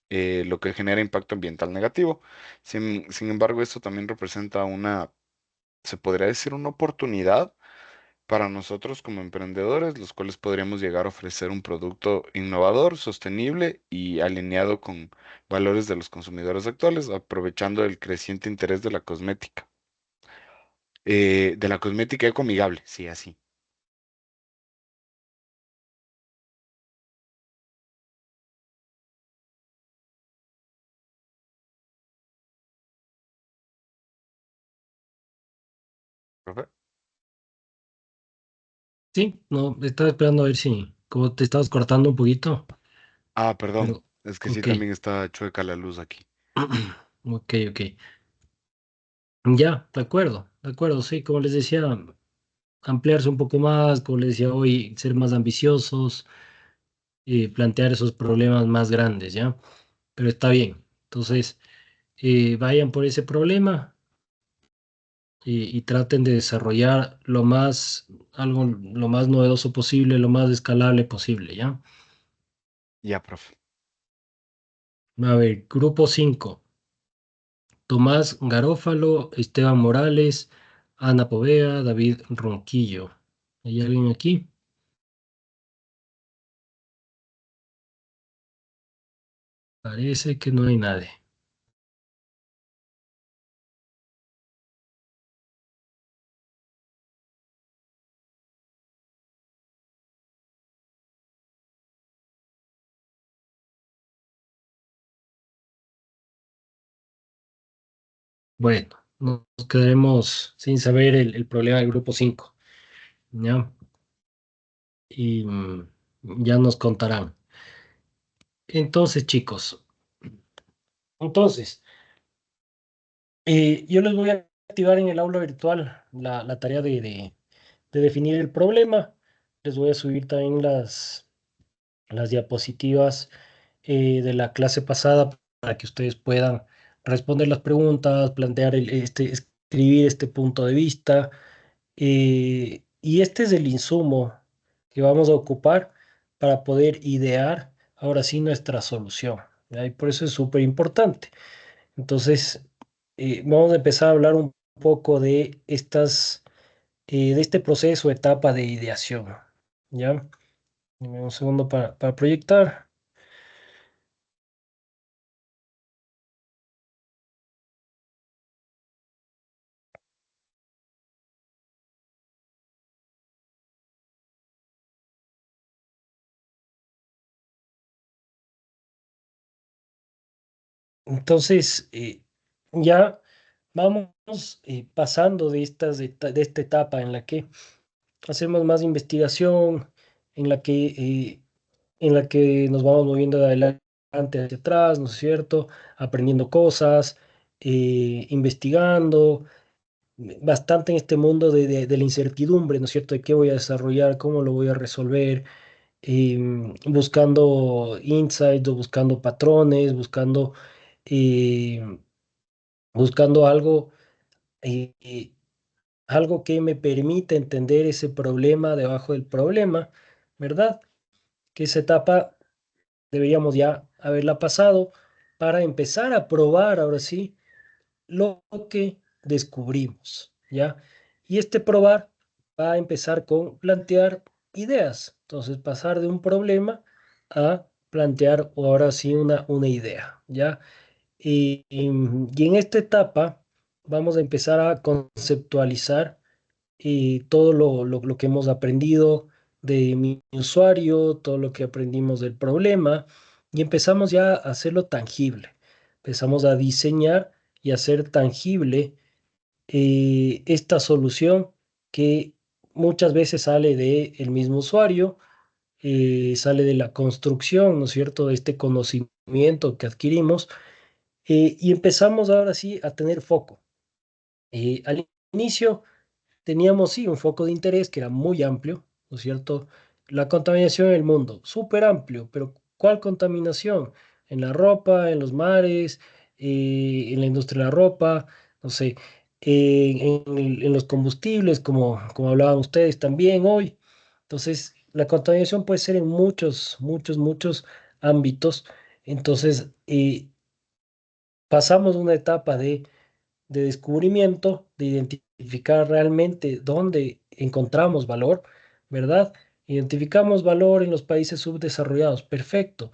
lo que genera impacto ambiental negativo. Sin embargo, esto también representa se podría decir, una oportunidad para nosotros como emprendedores, los cuales podríamos llegar a ofrecer un producto innovador, sostenible y alineado con valores de los consumidores actuales, aprovechando el creciente interés de la cosmética ecoamigable, sí, así. ¿Profe? Sí, no, estaba esperando a ver si, como te estabas cortando un poquito, Ah, perdón, pero, es que sí, ok, también está chueca la luz aquí. ok, ok. Ya, de acuerdo, sí, como les decía, ampliarse un poco más, como les decía hoy, ser más ambiciosos, plantear esos problemas más grandes, ¿ya? Pero está bien. Entonces, vayan por ese problema y traten de desarrollar lo más novedoso posible, lo más escalable posible, ¿ya? Ya, profe. A ver, grupo 5: Tomás Garófalo, Esteban Morales, Ana Povea, David Ronquillo. ¿Hay alguien aquí? Parece que no hay nadie. Bueno, nos quedaremos sin saber el problema del grupo 5, ¿ya? Y ya nos contarán. Entonces, chicos, entonces, Yo les voy a activar en el aula virtual la tarea de definir el problema. Les voy a subir también las diapositivas de la clase pasada para que ustedes puedan responder las preguntas, plantear escribir este punto de vista. Y este es el insumo que vamos a ocupar para poder idear ahora sí nuestra solución, ¿ya? Y por eso es súper importante. Entonces, vamos a empezar a hablar un poco de este proceso, etapa de ideación, ¿ya? Dame un segundo para proyectar. Entonces, ya vamos pasando de esta etapa en la que hacemos más investigación, en la que, eh, en la que nos vamos moviendo de adelante hacia atrás, ¿no es cierto? Aprendiendo cosas, investigando, bastante en este mundo de la incertidumbre, ¿no es cierto? De qué voy a desarrollar, cómo lo voy a resolver, buscando insights o buscando patrones, eh, buscando eh, eh, algo que me permita entender ese problema debajo del problema, ¿verdad? Que esa etapa deberíamos ya haberla pasado para empezar a probar ahora sí lo que descubrimos, ¿ya? Y este probar va a empezar con plantear ideas. Entonces, pasar de un problema a plantear ahora sí una idea, ¿ya? Y en esta etapa vamos a empezar a conceptualizar todo lo que hemos aprendido de mi usuario, todo lo que aprendimos del problema, y empezamos ya a hacerlo tangible. Empezamos a diseñar y hacer tangible esta solución que muchas veces sale del mismo usuario, sale de la construcción, ¿no es cierto?, de este conocimiento que adquirimos, y empezamos ahora sí a tener foco. Al inicio teníamos, sí, un foco de interés que era muy amplio, ¿no es cierto? La contaminación en el mundo, súper amplio, pero ¿cuál contaminación? En la ropa, en los mares, en la industria de la ropa, no sé, en los combustibles, como hablaban ustedes también hoy. Entonces, la contaminación puede ser en muchos ámbitos. Entonces, pasamos una etapa de descubrimiento, de identificar realmente dónde encontramos valor, ¿verdad? Identificamos valor en los países subdesarrollados, perfecto,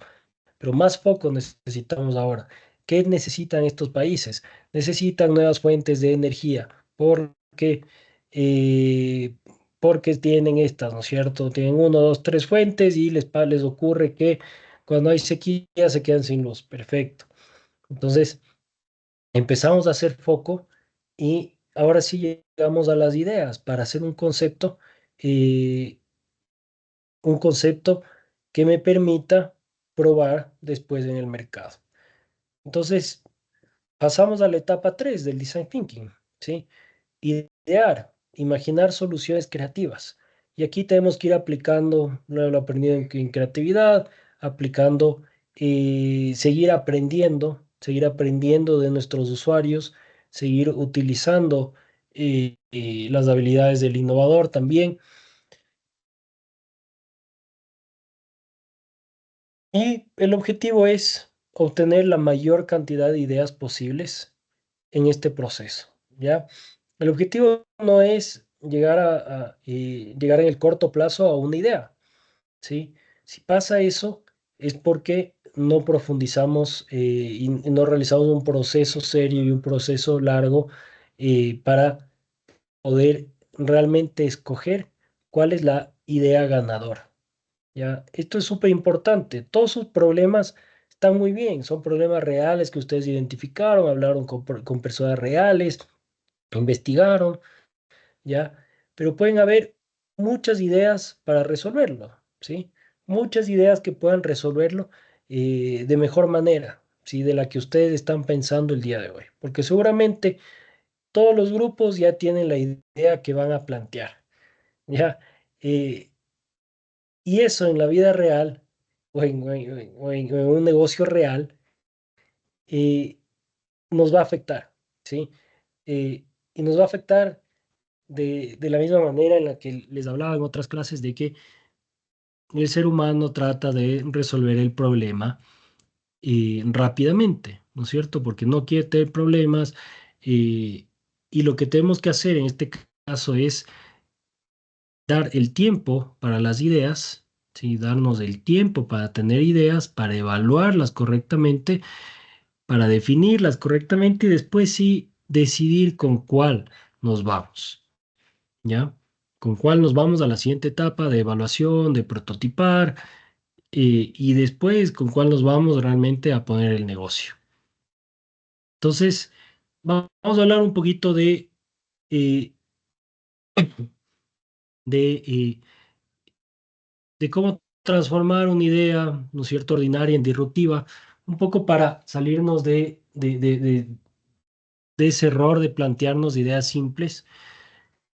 pero más foco necesitamos ahora. ¿Qué necesitan estos países? Necesitan nuevas fuentes de energía, porque, eh, porque tienen estas, ¿no es cierto? Tienen uno, dos, tres fuentes y les ocurre que cuando hay sequía se quedan sin luz, perfecto. Entonces, empezamos a hacer foco y ahora sí llegamos a las ideas para hacer eh, un concepto que me permita probar después en el mercado. Entonces, pasamos a la etapa 3 del design thinking, ¿sí? Idear, imaginar soluciones creativas. Y aquí tenemos que ir aplicando lo aprendido en creatividad, aplicando, seguir aprendiendo de nuestros usuarios, seguir utilizando las habilidades del innovador también. Y el objetivo es obtener la mayor cantidad de ideas posibles en este proceso, ¿ya? El objetivo no es llegar en el corto plazo a una idea, ¿sí? Si pasa eso, es porque no profundizamos y no realizamos un proceso serio y un proceso largo para poder realmente escoger cuál es la idea ganadora, ¿ya? Esto es súper importante. Todos sus problemas están muy bien, son problemas reales que ustedes identificaron, hablaron con personas reales, investigaron, ¿ya? Pero pueden haber muchas ideas para resolverlo, ¿sí? Muchas ideas que puedan resolverlo de mejor manera, ¿sí? De la que ustedes están pensando el día de hoy, porque seguramente todos los grupos ya tienen la idea que van a plantear, ¿ya? Eh, y eso en la vida real o en un negocio real eh, nos va a afectar, ¿sí? Y nos va a afectar de la misma manera en la que les hablaba en otras clases de que el ser humano trata de resolver el problema rápidamente, ¿no es cierto? Porque no quiere tener problemas eh, y lo que tenemos que hacer en este caso es dar el tiempo para las ideas, ¿sí? Darnos el tiempo para tener ideas, para evaluarlas correctamente, para definirlas correctamente y después sí decidir con cuál nos vamos, ¿ya? Con cuál nos vamos a la siguiente etapa de evaluación, de prototipar y después con cuál nos vamos realmente a poner el negocio. Entonces, vamos a hablar un poquito eh, de, eh, de cómo transformar una idea, ¿no es cierto?, ordinaria en disruptiva, un poco para salirnos de ese error de plantearnos ideas simples.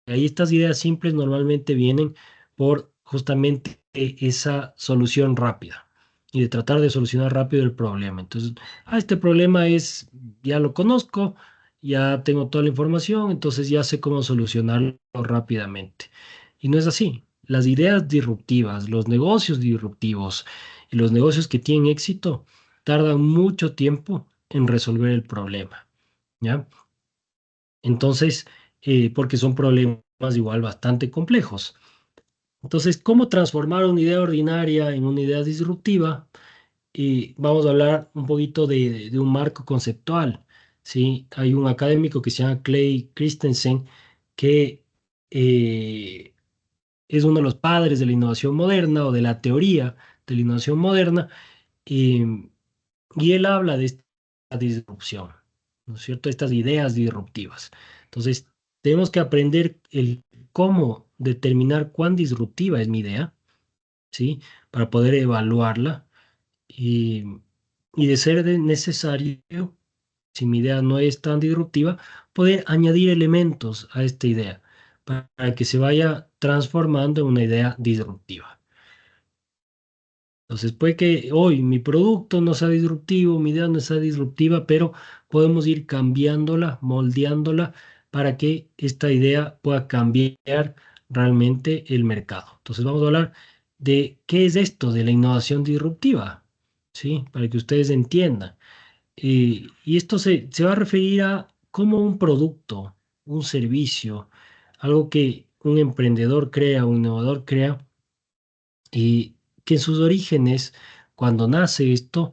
Ahí estas ideas simples normalmente vienen por justamente esa solución rápida y de tratar de solucionar rápido el problema. Entonces, este problema ya lo conozco, ya tengo toda la información, entonces ya sé cómo solucionarlo rápidamente. Y no es así. Las ideas disruptivas, los negocios disruptivos y los negocios que tienen éxito tardan mucho tiempo en resolver el problema, ¿ya? Entonces, porque son problemas igual bastante complejos. Entonces, ¿cómo transformar una idea ordinaria en una idea disruptiva? Y vamos a hablar un poquito de un marco conceptual, ¿sí? Hay un académico que se llama Clay Christensen que eh, es uno de los padres de la innovación moderna o de la teoría de la innovación moderna. em, y él habla de esta disrupción, ¿no es cierto? Estas ideas disruptivas. Entonces, tenemos que aprender el cómo determinar cuán disruptiva es mi idea, ¿sí? Para poder evaluarla y, y de ser necesario, si mi idea no es tan disruptiva, poder añadir elementos a esta idea para que se vaya transformando en una idea disruptiva. Entonces, puede que hoy mi producto no sea disruptivo, mi idea no sea disruptiva, pero podemos ir cambiándola, moldeándola para que esta idea pueda cambiar realmente el mercado. Entonces, vamos a hablar de qué es esto de la innovación disruptiva, ¿sí? Para que ustedes entiendan. Y esto se va a referir a cómo un producto, un servicio, algo que un emprendedor crea, un innovador crea, y que en sus orígenes, cuando nace esto,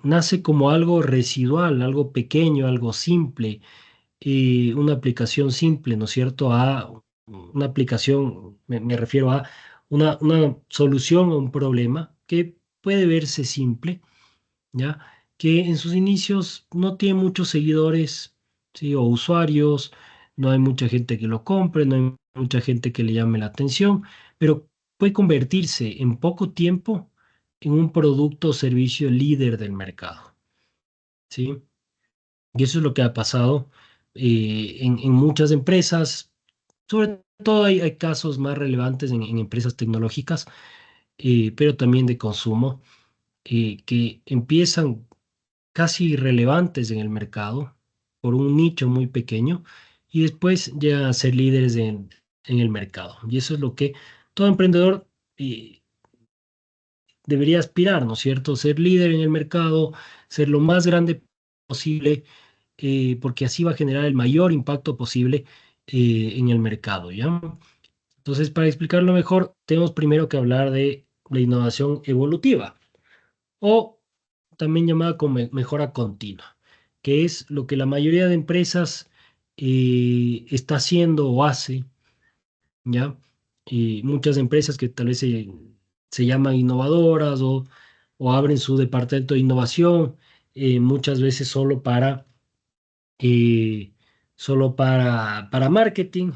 nace como algo residual, algo pequeño, algo simple, una aplicación simple, ¿no es cierto? A una aplicación, me refiero a una solución a un problema que puede verse simple, ¿ya? Que en sus inicios no tiene muchos seguidores, ¿sí? O usuarios, no hay mucha gente que lo compre, no hay mucha gente que le llame la atención, pero puede convertirse en poco tiempo en un producto o servicio líder del mercado, ¿sí? Y eso es lo que ha pasado en muchas empresas, sobre todo hay casos más relevantes en empresas tecnológicas, pero también de consumo, que empiezan casi irrelevantes en el mercado por un nicho muy pequeño y después llegan a ser líderes en el mercado. Y eso es lo que todo emprendedor debería aspirar, ¿no es cierto? Ser líder en el mercado, ser lo más grande posible, porque así va a generar el mayor impacto posible en el mercado, ¿ya? Entonces, para explicarlo mejor, tenemos primero que hablar de la innovación evolutiva o también llamada como mejora continua, que es lo que la mayoría de empresas está haciendo o hace, ¿ya? Y muchas empresas que tal vez se llaman innovadoras o abren su departamento de innovación, muchas veces eh, solo para marketing,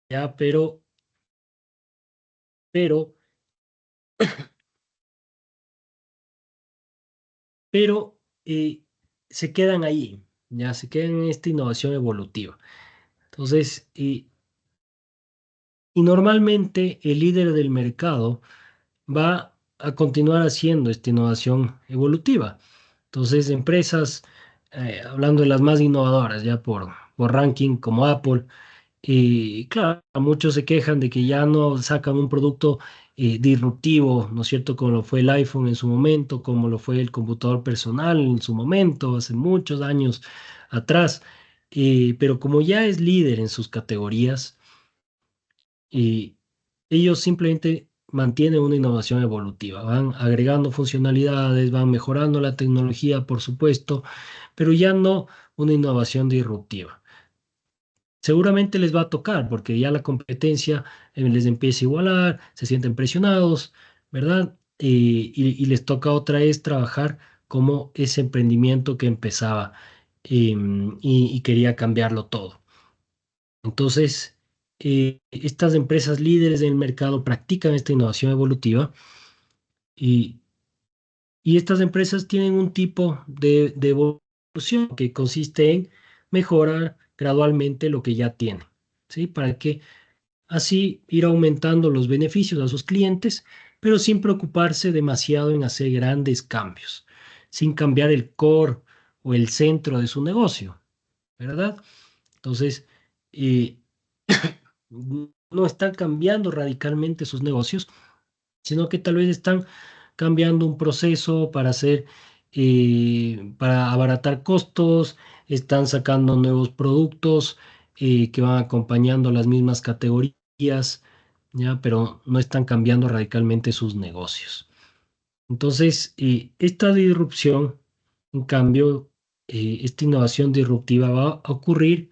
¿ya? Pero pero se quedan ahí, ya se quedan en esta innovación evolutiva. Entonces, y normalmente el líder del mercado va a continuar haciendo esta innovación evolutiva. Entonces, empresas, hablando de las más innovadoras, ya por ranking como Apple, y claro, muchos se quejan de que ya no sacan un producto disruptivo, ¿no es cierto? Como lo fue el iPhone en su momento, como lo fue el computador personal en su momento, hace muchos años atrás. Pero como ya es líder en sus categorías, y ellos simplemente mantienen una innovación evolutiva, van agregando funcionalidades, van mejorando la tecnología, por supuesto, pero ya no una innovación disruptiva. Seguramente les va a tocar porque ya la competencia les empieza a igualar, se sienten presionados, ¿verdad? Y les toca otra vez trabajar como ese emprendimiento que empezaba y quería cambiarlo todo. Entonces, estas empresas líderes del mercado practican esta innovación evolutiva y, y estas empresas tienen un tipo de evolución que consiste en mejorar gradualmente lo que ya tienen, ¿sí? Para que así ir aumentando los beneficios a sus clientes, pero sin preocuparse demasiado en hacer grandes cambios, sin cambiar el core o el centro de su negocio, ¿verdad? Entonces, eh, no están cambiando radicalmente sus negocios, sino que tal vez están cambiando un proceso para hacer, para abaratar costos, están sacando nuevos productos que van acompañando las mismas categorías, ¿ya? Pero no están cambiando radicalmente sus negocios. Entonces, esta disrupción, en cambio, esta innovación disruptiva va a ocurrir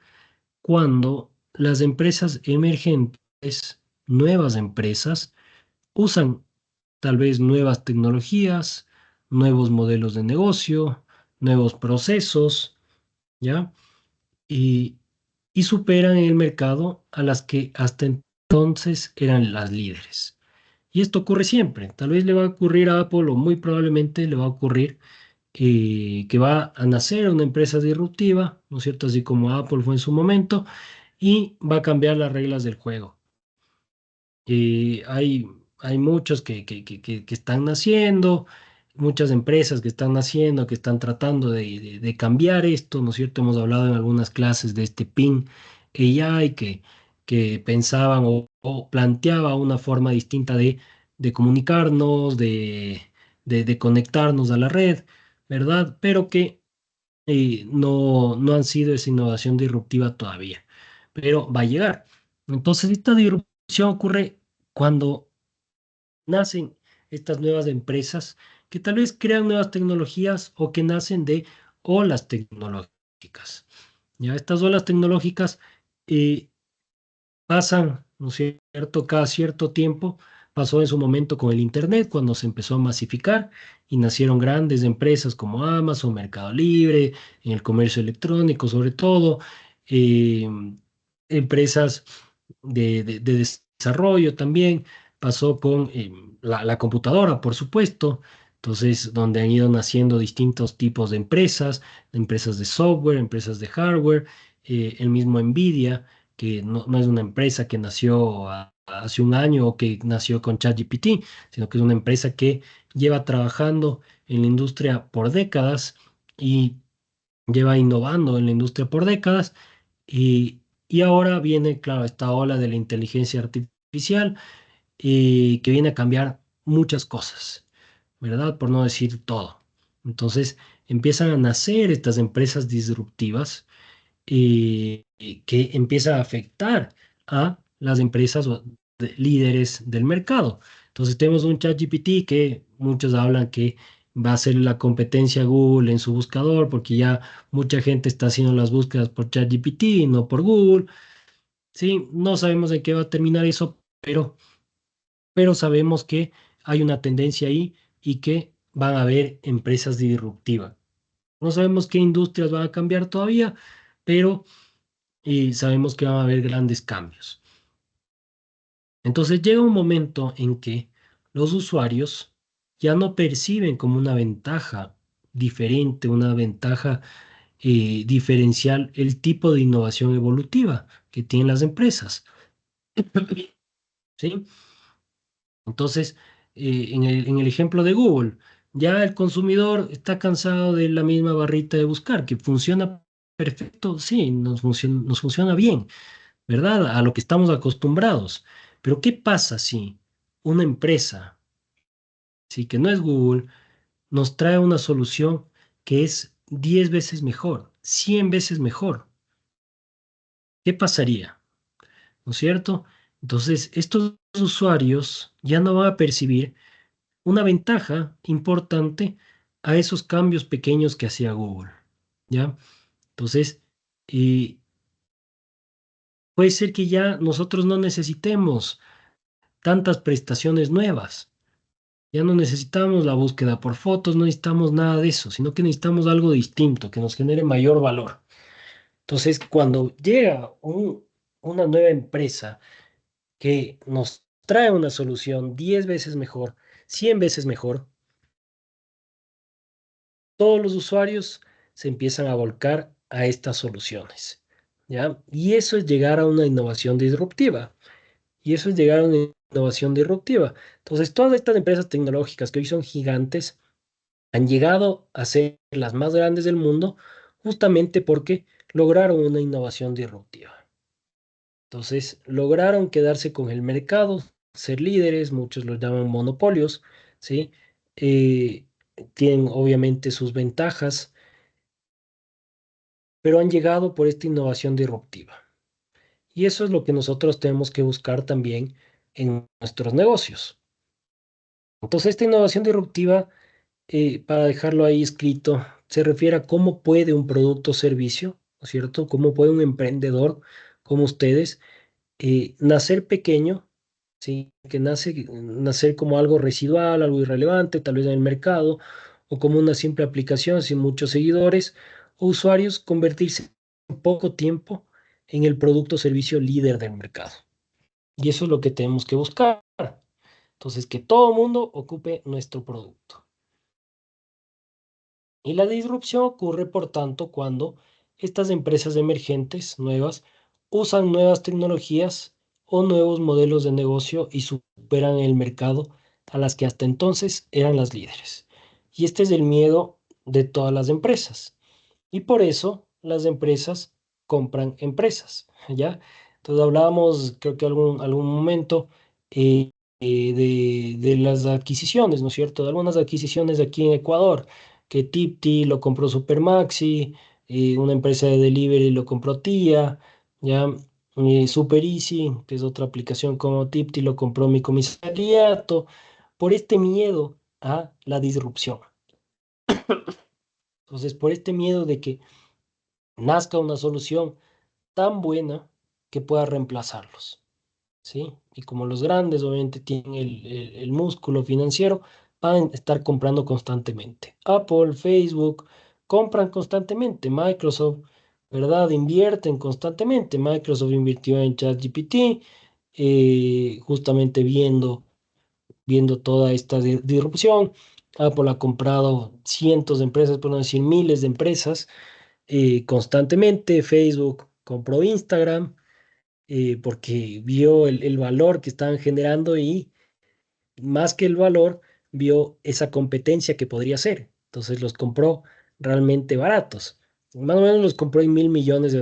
cuando las empresas emergentes, nuevas empresas, usan tal vez nuevas tecnologías, nuevos modelos de negocio, nuevos procesos, ¿ya? Y, y superan en el mercado a las que hasta entonces eran las líderes. Y esto ocurre siempre. Tal vez le va a ocurrir a Apple o muy probablemente le va a ocurrir que va a nacer una empresa disruptiva, ¿no es cierto? Así como Apple fue en su momento, y va a cambiar las reglas del juego. Hay muchos que están naciendo, muchas empresas que están naciendo, que están tratando de cambiar esto, ¿no es cierto? Hemos hablado en algunas clases de este PIN AI que pensaban o planteaba una forma distinta de comunicarnos, de conectarnos a la red, ¿verdad? Pero que no han sido esa innovación disruptiva todavía, pero va a llegar. Entonces, esta disrupción ocurre cuando nacen estas nuevas empresas que tal vez crean nuevas tecnologías o que nacen de olas tecnológicas. Ya estas olas tecnológicas eh, pasan, ¿no es cierto? Cada cierto tiempo pasó en su momento con el Internet, cuando se empezó a masificar y nacieron grandes empresas como Amazon, Mercado Libre, en el comercio electrónico sobre todo, eh, empresas de desarrollo también, pasó con la computadora, por supuesto. Entonces, donde han ido naciendo distintos tipos de empresas de software, empresas de hardware, el mismo Nvidia que no es una empresa que nació hace un año o que nació con ChatGPT, sino que es una empresa que lleva trabajando en la industria por décadas y lleva innovando en la industria por décadas. Y ahora viene, claro, esta ola de la inteligencia artificial que viene a cambiar muchas cosas, ¿verdad? Por no decir todo. Entonces empiezan a nacer estas empresas disruptivas que empieza a afectar a las empresas líderes del mercado. Entonces tenemos un ChatGPT que muchos hablan que va a ser la competencia a Google en su buscador porque ya mucha gente está haciendo las búsquedas por ChatGPT y no por Google. Sí, no sabemos en qué va a terminar eso, pero sabemos que hay una tendencia ahí y que van a haber empresas disruptivas. No sabemos qué industrias van a cambiar todavía, pero y sabemos que van a haber grandes cambios. Entonces llega un momento en que los usuarios ya no perciben como una ventaja diferente, una ventaja diferencial el tipo de innovación evolutiva que tienen las empresas. ¿Sí? Entonces, en el ejemplo de Google, ya el consumidor está cansado de la misma barrita de buscar, que funciona perfecto, sí, nos funciona bien, ¿verdad? A lo que estamos acostumbrados. Pero ¿qué pasa si una empresa, sí, que no es Google, nos trae una solución que es 10 veces mejor, 100 veces mejor? ¿Qué pasaría? ¿No es cierto? Entonces, estos usuarios ya no van a percibir una ventaja importante a esos cambios pequeños que hacía Google, ¿ya? Entonces, eh, puede ser que ya nosotros no necesitemos tantas prestaciones nuevas, ya no necesitamos la búsqueda por fotos, no necesitamos nada de eso, sino que necesitamos algo distinto que nos genere mayor valor. Entonces, cuando llega una nueva empresa que nos trae una solución 10 veces mejor, 100 veces mejor, todos los usuarios se empiezan a volcar a estas soluciones, ¿ya? Y eso es llegar a una innovación disruptiva. Y eso es llegar a una innovación disruptiva. Entonces, todas estas empresas tecnológicas que hoy son gigantes han llegado a ser las más grandes del mundo justamente porque lograron una innovación disruptiva. Entonces, lograron quedarse con el mercado, ser líderes, muchos los llaman monopolios, ¿sí? Eh, Tienen obviamente sus ventajas, pero han llegado por esta innovación disruptiva. Y eso es lo que nosotros tenemos que buscar también en nuestros negocios. Entonces, esta innovación disruptiva, para dejarlo ahí escrito, se refiere a cómo puede un producto o servicio, ¿no es cierto? Cómo puede un emprendedor como ustedes nacer pequeño, ¿sí? Que nacer como algo residual, algo irrelevante, tal vez en el mercado, o como una simple aplicación sin muchos seguidores o usuarios, convertirse en poco tiempo en el producto o servicio líder del mercado. Y eso es lo que tenemos que buscar. Entonces, que todo mundo ocupe nuestro producto. Y la disrupción ocurre, por tanto, cuando estas empresas emergentes, nuevas, usan nuevas tecnologías o nuevos modelos de negocio y superan el mercado a las que hasta entonces eran las líderes. Y este es el miedo de todas las empresas. Y por eso las empresas compran empresas, ¿ya? Entonces hablábamos, creo que algún momento, eh, de las adquisiciones, ¿no es cierto? De algunas adquisiciones aquí en Ecuador, que Tipti lo compró Supermaxi, una empresa de delivery lo compró Tía, ¿ya? Super Easy, que es otra aplicación como Tipti, lo compró Mi Comisariato, por este miedo a la disrupción. Entonces, por este miedo de que nazca una solución tan buena que pueda reemplazarlos, ¿sí? Y como los grandes obviamente tienen el músculo financiero, van a estar comprando constantemente. Apple, Facebook, compran constantemente. Microsoft, ¿verdad? Invierten constantemente. Microsoft invirtió en ChatGPT, justamente viendo toda esta disrupción. Apple ha comprado cientos de empresas, por no decir miles de empresas, constantemente. Facebook compró Instagram porque vio el valor que estaban generando y más que el valor, vio esa competencia que podría ser. Entonces los compró realmente baratos. Más o menos los compró en $1.000 millones,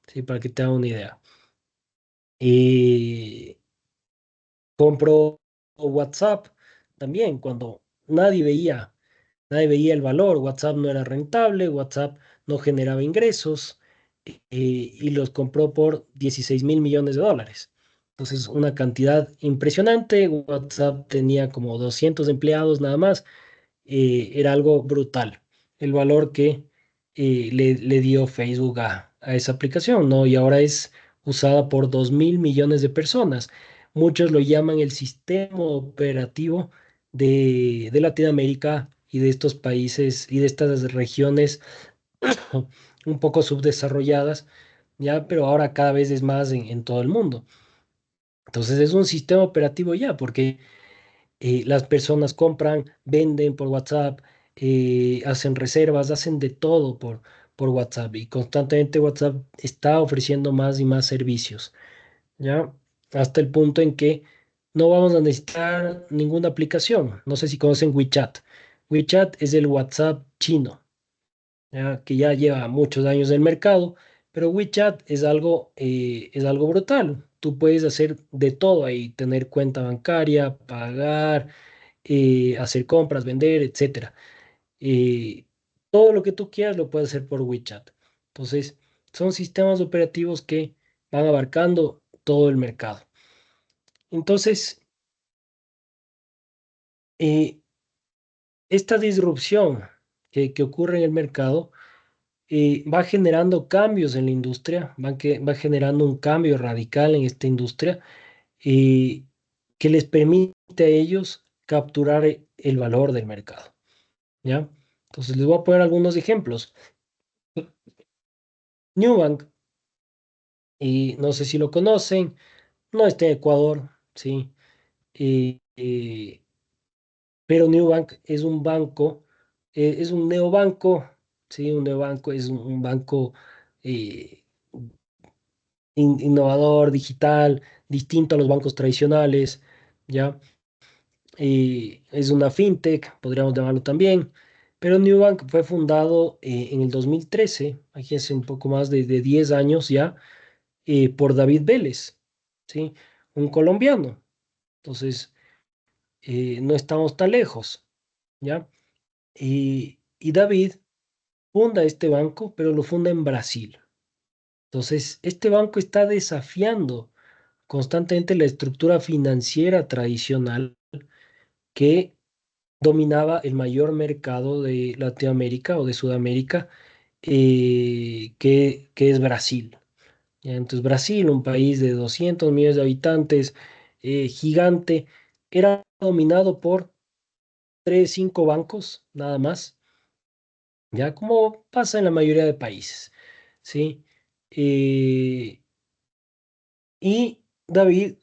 ¿sí? Para que te hagan una idea. Y compró WhatsApp también cuando nadie veía el valor. WhatsApp no era rentable, WhatsApp no generaba ingresos, y los compró por $16.000 millones. Entonces, una cantidad impresionante. WhatsApp tenía como 200 empleados nada más. Era algo brutal el valor que le dio Facebook a esa aplicación, ¿no? Y ahora es usada por 2.000 millones de personas. Muchos lo llaman el sistema operativo de Latinoamérica y de estos países y de estas regiones un poco subdesarrolladas, ya, pero ahora cada vez es más en todo el mundo. Entonces es un sistema operativo ya, porque las personas compran, venden por WhatsApp, hacen reservas, hacen de todo por WhatsApp y constantemente WhatsApp está ofreciendo más y más servicios, ¿ya? Hasta el punto en que no vamos a necesitar ninguna aplicación. No sé si conocen WeChat. WeChat es el WhatsApp chino, ¿ya? Que ya lleva muchos años en el mercado, pero WeChat es algo brutal. Tú puedes hacer de todo ahí, tener cuenta bancaria, pagar, hacer compras, vender, etcétera. Eh, Todo lo que tú quieras lo puedes hacer por WeChat. Entonces, son sistemas operativos que van abarcando todo el mercado. Entonces, eh, esta disrupción que ocurre en el mercado va generando cambios en la industria, va generando un cambio radical en esta industria eh, que les permite a ellos capturar el valor del mercado, ¿ya? Entonces, les voy a poner algunos ejemplos. Nubank, y no sé si lo conocen, no está en Ecuador, sí, eh, eh, pero Nubank es un banco, es un neobanco, sí, un neobanco es un banco eh, innovador, digital, distinto a los bancos tradicionales, ¿ya? Es una fintech, podríamos llamarlo también, pero Nubank fue fundado en el 2013, aquí hace un poco más de 10 años ya, por David Vélez, ¿sí? Un colombiano. Entonces, no estamos tan lejos, ¿ya? Y David funda este banco, pero lo funda en Brasil. Entonces, este banco está desafiando constantemente la estructura financiera tradicional que dominaba el mayor mercado de Latinoamérica o de Sudamérica, que es Brasil. ¿Ya? Entonces, Brasil, un país de 200 millones de habitantes, gigante, era dominado por 3, 5 bancos, nada más, ya como pasa en la mayoría de países, ¿sí? Eh, y David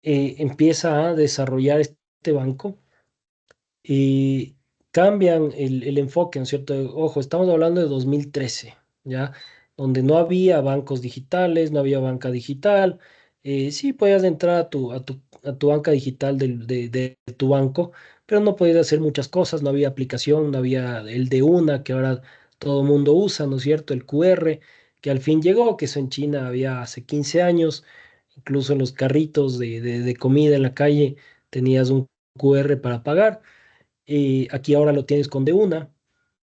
empieza a desarrollar este banco y cambian el enfoque, ¿no es cierto? Ojo, estamos hablando de 2013, ¿ya? Donde no había bancos digitales, no había banca digital. Sí, podías entrar a tu banca digital de tu banco, pero no podías hacer muchas cosas, no había aplicación, no había el de una que ahora todo el mundo usa, ¿no es cierto? El QR, que al fin llegó, que eso en China había hace 15 años, incluso en los carritos de comida en la calle tenías un QR para pagar. Aquí ahora lo tienes con de una,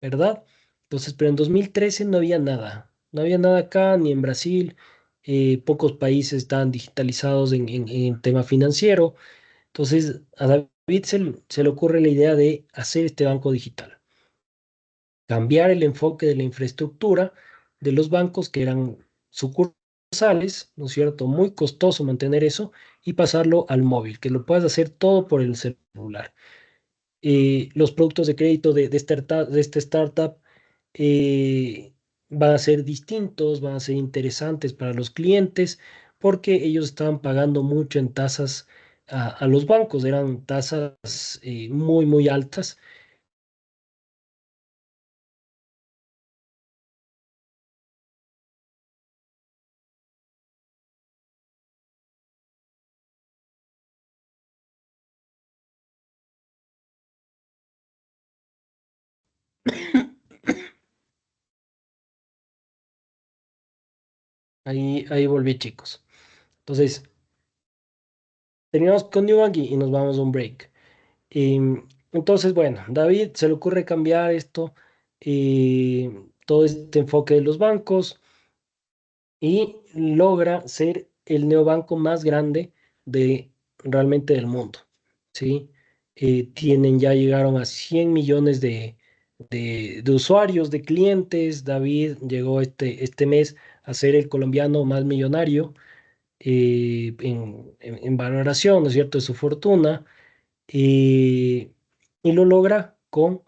¿verdad? Entonces, pero en 2013 no había nada. No había nada acá, ni en Brasil. Pocos países estaban digitalizados en tema financiero. Entonces, a David se le ocurre la idea de hacer este banco digital. Cambiar el enfoque de la infraestructura de los bancos que eran sucursales, ¿no es cierto? Muy costoso mantener eso y pasarlo al móvil, que lo puedas hacer todo por el celular. Los productos de crédito de esta startup van a ser distintos, van a ser interesantes para los clientes, porque ellos estaban pagando mucho en tasas a los bancos, eran tasas muy, muy altas. Ahí volví, chicos. Entonces, terminamos con Nubank y nos vamos a un break. Entonces, bueno, David se le ocurre cambiar esto, todo este enfoque de los bancos y logra ser el neobanco más grande de realmente del mundo, ¿sí? Ya llegaron a 100 millones de usuarios, de clientes. David llegó este mes a ser el colombiano más millonario en valoración, ¿no es cierto?, de su fortuna, eh, y lo logra con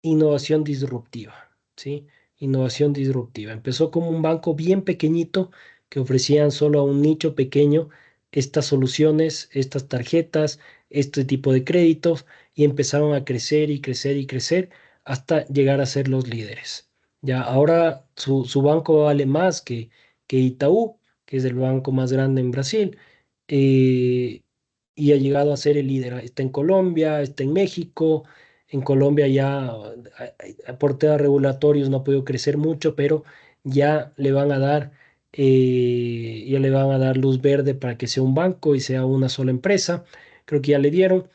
innovación disruptiva, ¿sí? Innovación disruptiva. Empezó como un banco bien pequeñito que ofrecían solo a un nicho pequeño estas soluciones, estas tarjetas, este tipo de créditos y empezaron a crecer y crecer y crecer hasta llegar a ser los líderes. Ya ahora su banco vale más que Itaú, que es el banco más grande en Brasil, eh, y ha llegado a ser el líder. Está en Colombia, está en México. En Colombia ya por temas regulatorios no ha podido crecer mucho, pero ya le van a dar, ya le van a dar luz verde para que sea un banco y sea una sola empresa. Creo que ya le dieron.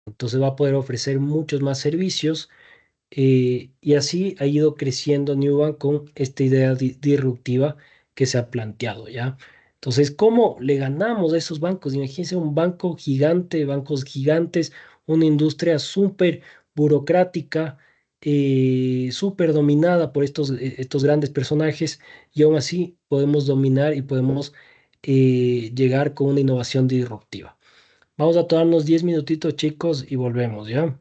Entonces va a poder ofrecer muchos más servicios, y así ha ido creciendo Nubank con esta idea disruptiva que se ha planteado, ¿ya? Entonces, ¿cómo le ganamos a esos bancos? Imagínense un banco gigante, bancos gigantes, una industria súper burocrática, súper dominada por estos grandes personajes, y aún así podemos dominar y podemos llegar con una innovación disruptiva. Vamos a tomarnos 10 minutitos, chicos, y volvemos, ¿ya?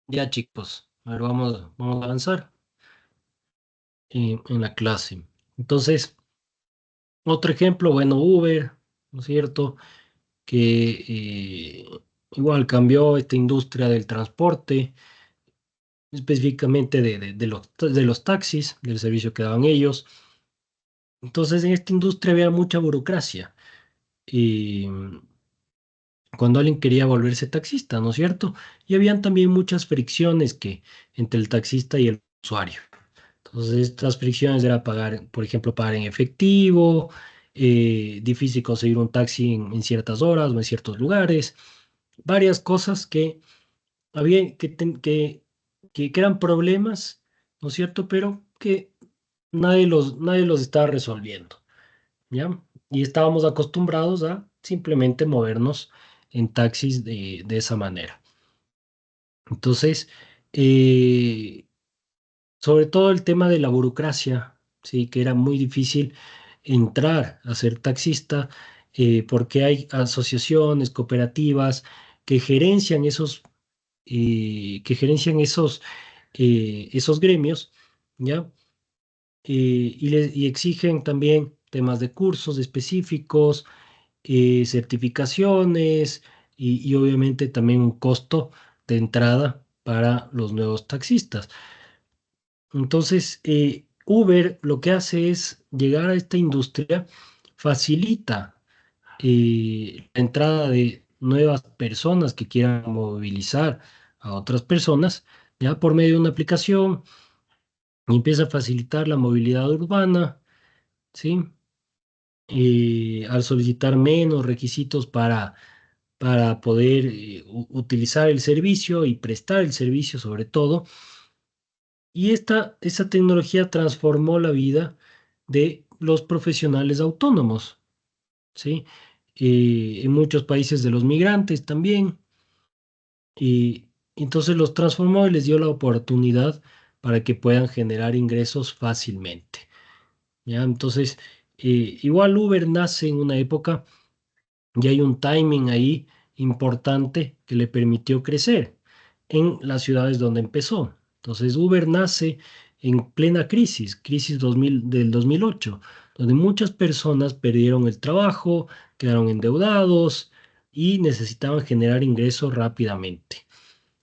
Ya, chicos, a ver, vamos a avanzar en la clase. Entonces, otro ejemplo, bueno, Uber, ¿no es cierto? Que igual cambió esta industria del transporte, específicamente de los taxis, del servicio que daban ellos. Entonces, en esta industria había mucha burocracia. Y cuando alguien quería volverse taxista, ¿no es cierto? Y habían también muchas fricciones entre el taxista y el usuario. Entonces, estas fricciones era pagar, por ejemplo, pagar en efectivo, difícil conseguir un taxi en ciertas horas o en ciertos lugares, varias cosas que había que eran problemas, ¿no es cierto? Pero que nadie los estaba resolviendo, ¿ya? Y estábamos acostumbrados a simplemente movernos en taxis de esa manera. Entonces, eh, sobre todo el tema de la burocracia, sí, que era muy difícil entrar a ser taxista, porque hay asociaciones, cooperativas que gerencian esos gremios, ¿ya? Y exigen también temas de cursos específicos, certificaciones y obviamente también un costo de entrada para los nuevos taxistas. Entonces, Uber lo que hace es llegar a esta industria, facilita la entrada de nuevas personas que quieran movilizar a otras personas, ya por medio de una aplicación, y empieza a facilitar la movilidad urbana, ¿sí? Al solicitar menos requisitos para poder utilizar el servicio y prestar el servicio sobre todo. Y esa tecnología transformó la vida de los profesionales autónomos, ¿sí? En muchos países de los migrantes también. Y entonces los transformó y les dio la oportunidad para que puedan generar ingresos fácilmente, ¿ya? Entonces, igual Uber nace en una época y hay un timing ahí importante que le permitió crecer en las ciudades donde empezó. Entonces, Uber nace en plena crisis 2000, del 2008, donde muchas personas perdieron el trabajo, quedaron endeudados y necesitaban generar ingresos rápidamente.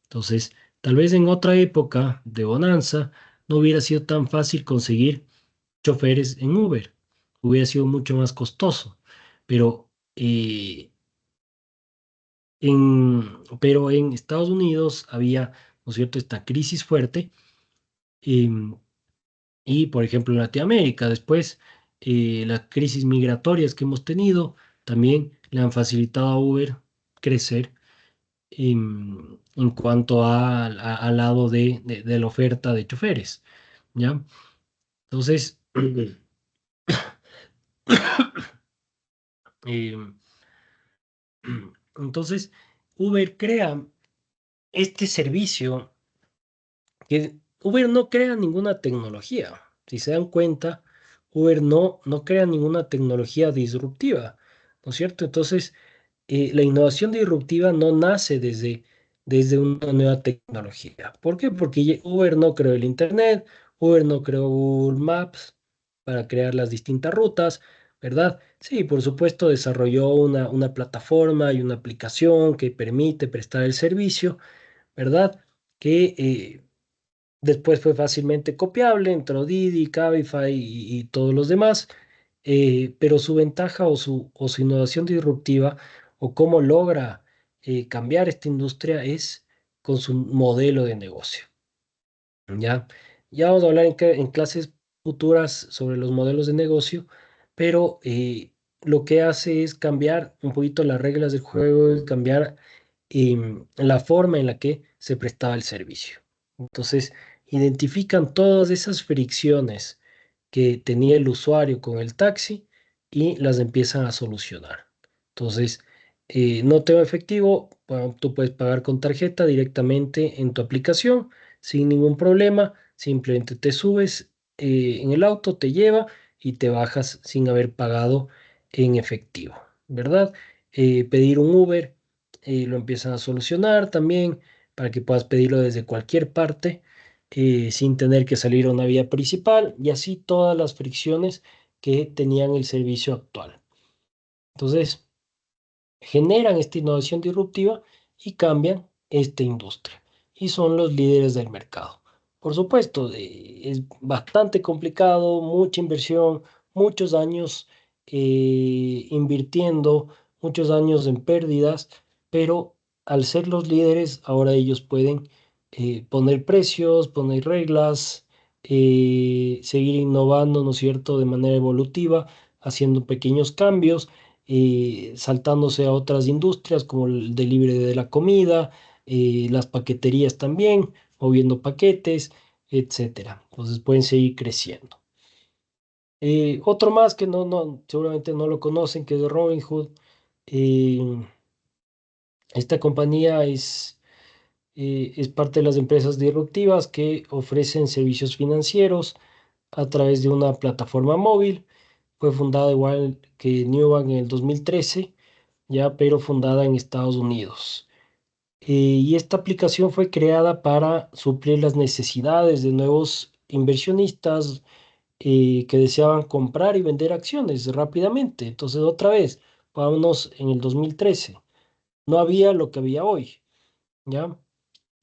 Entonces, tal vez en otra época de bonanza no hubiera sido tan fácil conseguir choferes en Uber, hubiera sido mucho más costoso, pero pero en Estados Unidos había, ¿no es cierto?, esta crisis fuerte. em, y, por ejemplo, en Latinoamérica, después, las crisis migratorias que hemos tenido también le han facilitado a Uber crecer en cuanto al lado de la oferta de choferes, ¿ya? Entonces, em, entonces, Uber crea este servicio que Uber no crea ninguna tecnología. Si se dan cuenta, Uber no crea ninguna tecnología disruptiva, ¿no es cierto? Entonces, la innovación disruptiva no nace desde una nueva tecnología. ¿Por qué? Porque Uber no creó el Internet, Uber no creó Google Maps para crear las distintas rutas, ¿verdad? Sí, por supuesto, desarrolló una plataforma y una aplicación que permite prestar el servicio, ¿verdad? Que después fue fácilmente copiable, entró Didi, Cabify y todos los demás, pero su ventaja o su innovación disruptiva o cómo logra cambiar esta industria es con su modelo de negocio. ¿Ya? Ya vamos a hablar en clases futuras sobre los modelos de negocio, pero lo que hace es cambiar un poquito las reglas del juego, y cambiar la forma en la que se prestaba el servicio. Entonces, identifican todas esas fricciones que tenía el usuario con el taxi y las empiezan a solucionar. Entonces, no tengo efectivo, bueno, tú puedes pagar con tarjeta directamente en tu aplicación sin ningún problema. Simplemente te subes en el auto, te lleva y te bajas sin haber pagado en efectivo, ¿verdad? Pedir un Uber lo empiezan a solucionar también. para que puedas pedirlo desde cualquier parte sin tener que salir a una vía principal y así todas las fricciones que tenían el servicio actual. Entonces, generan esta innovación disruptiva y cambian esta industria y son los líderes del mercado. Por supuesto, es bastante complicado, mucha inversión, muchos años invirtiendo, muchos años en pérdidas, pero al ser los líderes, ahora ellos pueden poner precios, poner reglas, seguir innovando, ¿no es cierto?, de manera evolutiva, haciendo pequeños cambios saltándose a otras industrias como el delivery de la comida, las paqueterías también, moviendo paquetes, etcétera. Entonces pueden seguir creciendo. Otro más que seguramente no lo conocen, que es Robinhood. Eh, Esta compañía es parte de las empresas disruptivas que ofrecen servicios financieros a través de una plataforma móvil. Fue fundada igual que Nubank en el 2013 ya, pero fundada en Estados Unidos. Y esta aplicación fue creada para suplir las necesidades de nuevos inversionistas que deseaban comprar y vender acciones rápidamente. Entonces, otra vez, vámonos en el 2013. No había lo que había hoy, ¿ya?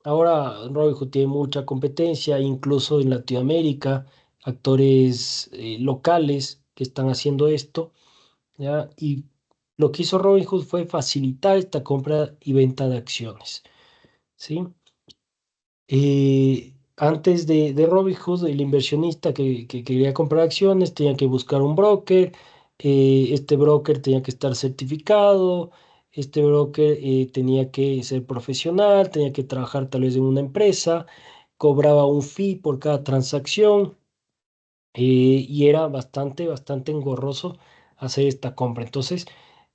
Ahora Robinhood tiene mucha competencia, incluso en Latinoamérica, actores locales que están haciendo esto. ¿Ya? Y lo que hizo Robinhood fue facilitar esta compra y venta de acciones, ¿sí? Antes de Robinhood, el inversionista que quería comprar acciones tenía que buscar un broker, este broker tenía que estar certificado, este broker tenía que ser profesional, tenía que trabajar tal vez en una empresa, cobraba un fee por cada transacción y era bastante engorroso hacer esta compra. Entonces,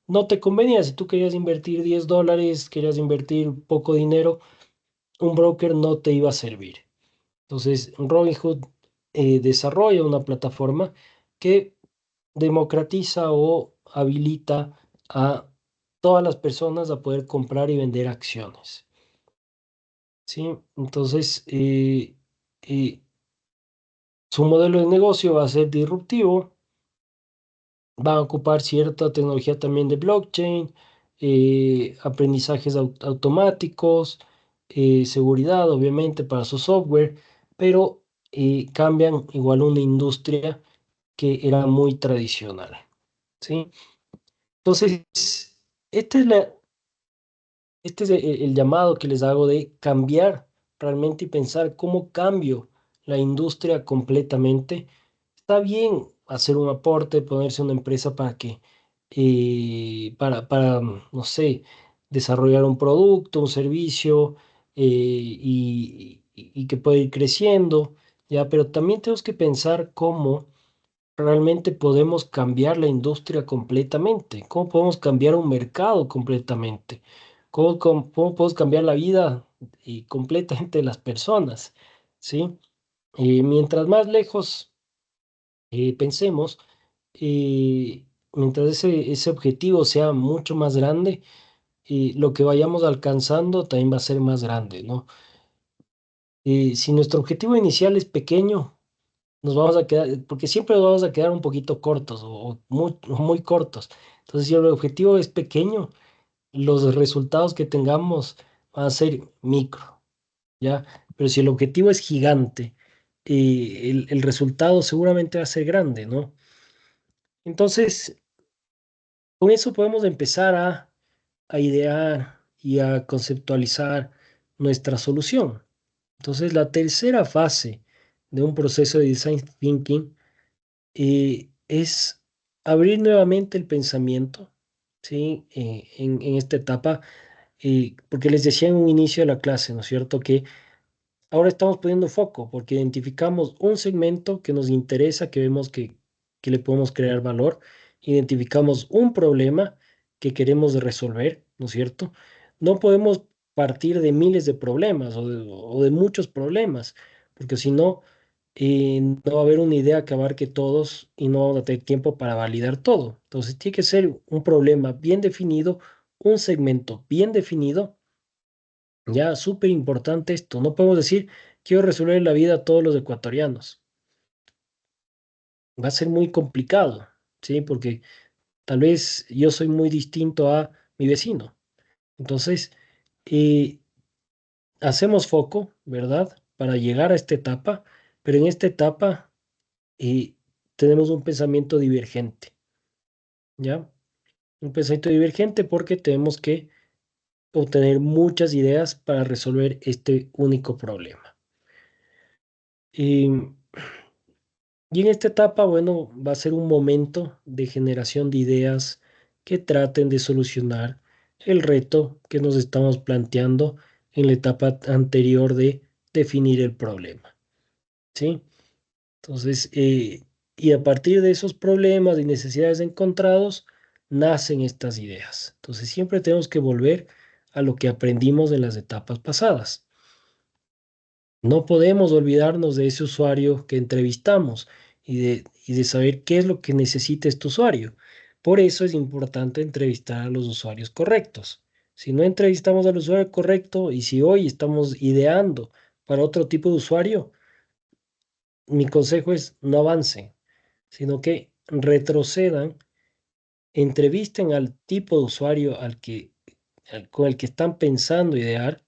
no te convenía, si tú querías invertir $10, querías invertir poco dinero, un broker no te iba a servir. Entonces, Robinhood desarrolla una plataforma que democratiza o habilita a todas las personas a poder comprar y vender acciones. ¿Sí? Entonces, su modelo de negocio va a ser disruptivo, va a ocupar cierta tecnología también de blockchain, aprendizajes automáticos, seguridad, obviamente, para su software, pero cambian igual una industria que era muy tradicional, ¿sí? Entonces, esta es este es el llamado que les hago de cambiar realmente y pensar cómo cambio la industria completamente. Está bien hacer un aporte, ponerse una empresa para que, no sé, desarrollar un producto, un servicio y que pueda ir creciendo, ya, pero también tenemos que pensar cómo realmente podemos cambiar la industria completamente, cómo podemos cambiar un mercado completamente, cómo podemos cambiar la vida completamente de las personas, ¿sí? Mientras más lejos pensemos, mientras ese objetivo sea mucho más grande, lo que vayamos alcanzando también va a ser más grande, ¿no? Si nuestro objetivo inicial es pequeño, nos vamos a quedar, porque siempre nos vamos a quedar un poquito cortos o muy cortos. Entonces, si el objetivo es pequeño, los resultados que tengamos van a ser micro, ¿ya? Pero si el objetivo es gigante, el resultado seguramente va a ser grande, ¿no? Entonces, con eso podemos empezar a idear y a conceptualizar nuestra solución. Entonces, la tercera fase de un proceso de design thinking es abrir nuevamente el pensamiento, ¿sí? En esta etapa, porque les decía en un inicio de la clase, ¿no es cierto? Que ahora estamos poniendo foco porque identificamos un segmento que nos interesa, que vemos que le podemos crear valor, identificamos un problema que queremos resolver, ¿no es cierto? No podemos partir de miles de problemas o de muchos problemas, porque si no, no va a haber una idea que abarque todos y no vamos a tener tiempo para validar todo. Entonces tiene que ser un problema bien definido, un segmento bien definido Ya, súper importante esto. No podemos decir, quiero resolver la vida a todos los ecuatorianos. Va a ser muy complicado, ¿sí? Porque tal vez yo soy muy distinto a mi vecino. Entonces, eh, hacemos foco, ¿verdad? Para llegar a esta etapa, pero en esta etapa eh, tenemos un pensamiento divergente, ¿ya? Un pensamiento divergente porque tenemos que obtener muchas ideas para resolver este único problema. Y, y en esta etapa, bueno, va a ser un momento de generación de ideas que traten de solucionar el reto que nos estamos planteando en la etapa anterior de definir el problema, ¿sí? Entonces, y a partir de esos problemas y necesidades encontrados, nacen estas ideas. Entonces, siempre tenemos que volver a lo que aprendimos en las etapas pasadas. No podemos olvidarnos de ese usuario que entrevistamos y de saber qué es lo que necesita este usuario. Por eso es importante entrevistar a los usuarios correctos. Si no entrevistamos al usuario correcto y si hoy estamos ideando para otro tipo de usuario, mi consejo es no avancen, sino que retrocedan, entrevisten al tipo de usuario con el que están pensando idear,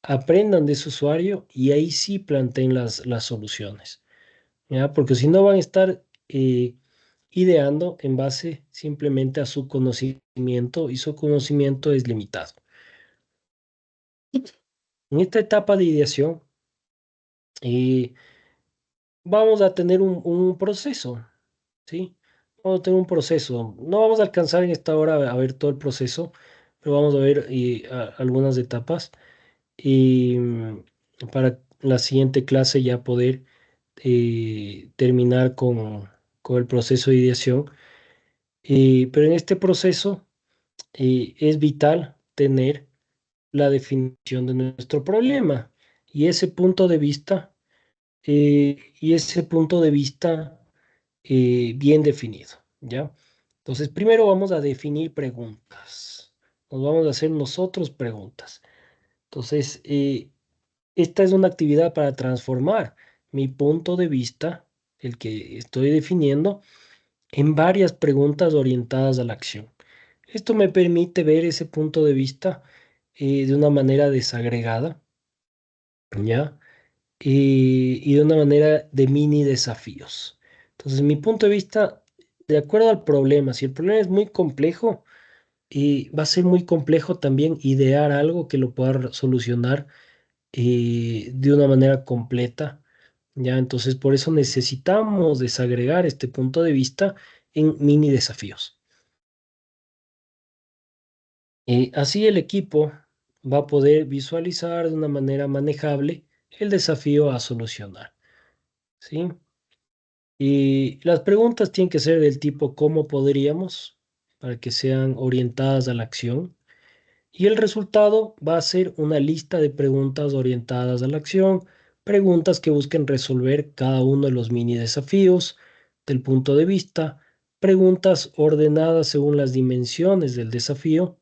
aprendan de ese usuario y ahí sí planteen las soluciones, ¿ya? Porque si no van a estar ideando en base simplemente a su conocimiento y su conocimiento es limitado. En esta etapa de ideación eh, vamos a tener un proceso, ¿sí? Vamos a tener un proceso. No vamos a alcanzar en esta hora a ver todo el proceso, pero vamos a ver algunas etapas y para la siguiente clase ya poder terminar con el proceso de ideación. Pero en este proceso es vital tener la definición de nuestro problema y ese punto de vista, bien definido, ¿ya? Entonces, primero vamos a definir preguntas. Nos vamos a hacer nosotros preguntas. Entonces, esta es una actividad para transformar mi punto de vista, el que estoy definiendo, en varias preguntas orientadas a la acción. Esto me permite ver ese punto de vista de una manera desagregada, ¿ya? Y de una manera de mini desafíos. Entonces, mi punto de vista, de acuerdo al problema, si el problema es muy complejo, va a ser muy complejo también idear algo que lo pueda solucionar de una manera completa, ¿ya? Entonces, por eso necesitamos desagregar este punto de vista en mini desafíos. Así el equipo va a poder visualizar de una manera manejable el desafío a solucionar, ¿sí? Y las preguntas tienen que ser del tipo ¿cómo podríamos? Para que sean orientadas a la acción. Y el resultado va a ser una lista de preguntas orientadas a la acción, preguntas que busquen resolver cada uno de los mini desafíos del punto de vista, preguntas ordenadas según las dimensiones del desafío.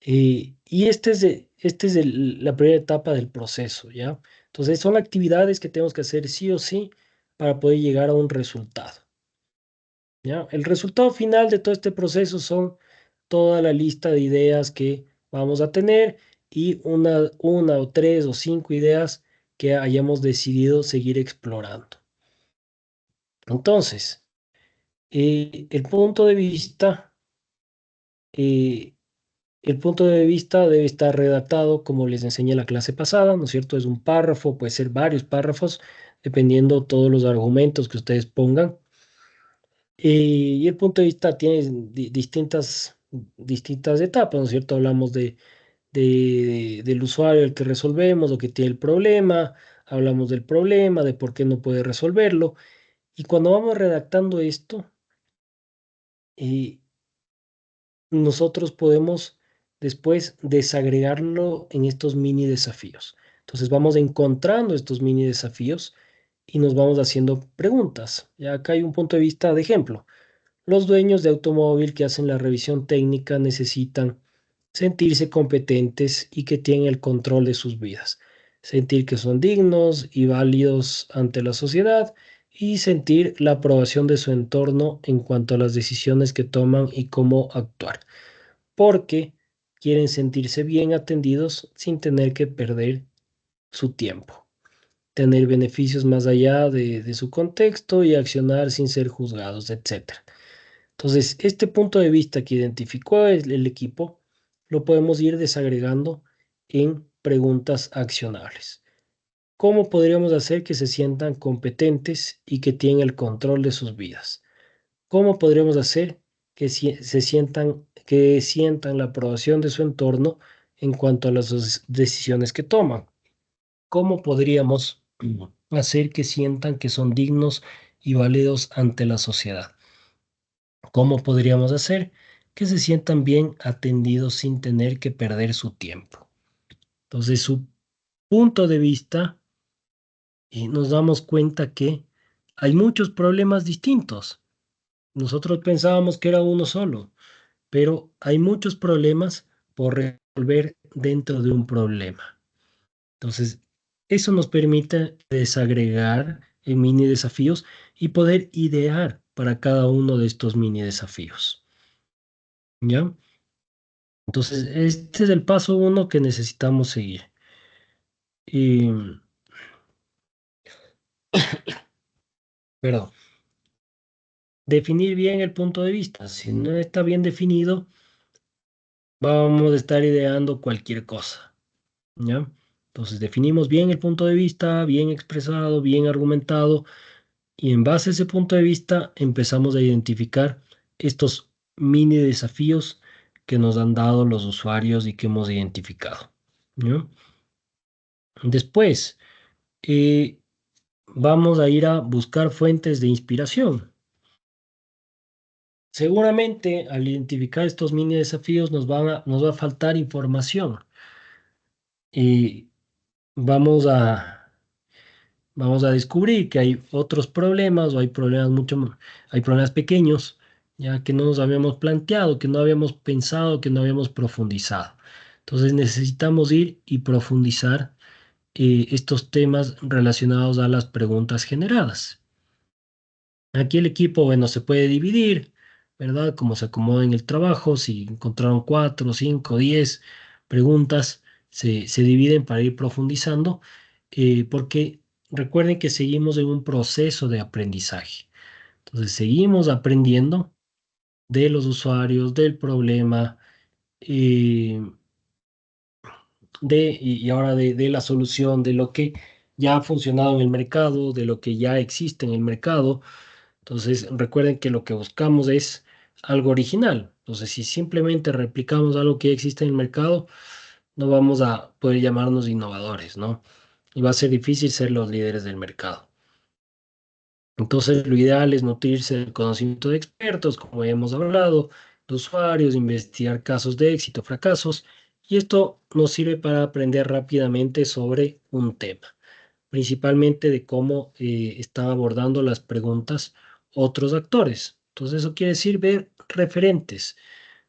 Y la primera etapa del proceso, ¿ya? Entonces son actividades que tenemos que hacer sí o sí para poder llegar a un resultado, ¿ya? El resultado final de todo este proceso son toda la lista de ideas que vamos a tener y una o tres o cinco ideas que hayamos decidido seguir explorando. Entonces, el punto de vista, eh, el punto de vista debe estar redactado como les enseñé la clase pasada, ¿no es cierto? Es un párrafo, puede ser varios párrafos, dependiendo todos los argumentos que ustedes pongan. Y el punto de vista tiene distintas etapas, ¿no es cierto? Hablamos del usuario el que resolvemos o que tiene el problema, hablamos del problema, de por qué no puede resolverlo. Y cuando vamos redactando esto, eh, nosotros podemos después desagregarlo en estos mini desafíos. Entonces vamos encontrando estos mini desafíos y nos vamos haciendo preguntas. Ya acá hay un punto de vista de ejemplo. Los dueños de automóvil que hacen la revisión técnica necesitan sentirse competentes y que tienen el control de sus vidas, sentir que son dignos y válidos ante la sociedad y sentir la aprobación de su entorno en cuanto a las decisiones que toman y cómo actuar, porque quieren sentirse bien atendidos sin tener que perder su tiempo, tener beneficios más allá de su contexto y accionar sin ser juzgados, etc. Entonces, este punto de vista que identificó el equipo lo podemos ir desagregando en preguntas accionables. ¿Cómo podríamos hacer que se sientan competentes y que tienen el control de sus vidas? ¿Cómo podríamos hacer que sientan la aprobación de su entorno en cuanto a las decisiones que toman? ¿Cómo podríamos hacer que sientan que son dignos y válidos ante la sociedad? ¿Cómo podríamos hacer que se sientan bien atendidos sin tener que perder su tiempo? Entonces, su punto de vista, y nos damos cuenta que hay muchos problemas distintos. Nosotros pensábamos que era uno solo, pero hay muchos problemas por resolver dentro de un problema. Entonces, eso nos permite desagregar en mini desafíos y poder idear para cada uno de estos mini desafíos. ¿Ya? Entonces, este es el paso uno que necesitamos seguir. Y, perdón, definir bien el punto de vista. Si no está bien definido, vamos a estar ideando cualquier cosa. ¿Ya? Entonces, definimos bien el punto de vista, bien expresado, bien argumentado, y en base a ese punto de vista empezamos a identificar estos mini desafíos que nos han dado los usuarios y que hemos identificado. ¿Ya? Después, vamos a ir a buscar fuentes de inspiración. Seguramente al identificar estos mini desafíos nos va a faltar información y vamos a, vamos a descubrir que hay otros problemas o hay problemas hay problemas pequeños ya que no nos habíamos planteado, que no habíamos pensado, que no habíamos profundizado. Entonces necesitamos ir y profundizar estos temas relacionados a las preguntas generadas. Aquí el equipo, bueno, se puede dividir, ¿verdad? Como se acomoda en el trabajo, si encontraron 4, 5, 10 preguntas, se dividen para ir profundizando, porque recuerden que seguimos en un proceso de aprendizaje. Entonces, seguimos aprendiendo de los usuarios, del problema, eh, y ahora de la solución, de lo que ya ha funcionado en el mercado, de lo que ya existe en el mercado. Entonces, recuerden que lo que buscamos es algo original. Entonces, si simplemente replicamos algo que ya existe en el mercado, no vamos a poder llamarnos innovadores, ¿no? Y va a ser difícil ser los líderes del mercado. Entonces, lo ideal es nutrirse del conocimiento de expertos, como ya hemos hablado, de usuarios, investigar casos de éxito, fracasos, y esto nos sirve para aprender rápidamente sobre un tema, principalmente de cómo están abordando las preguntas otros actores. Entonces, eso quiere decir ver referentes.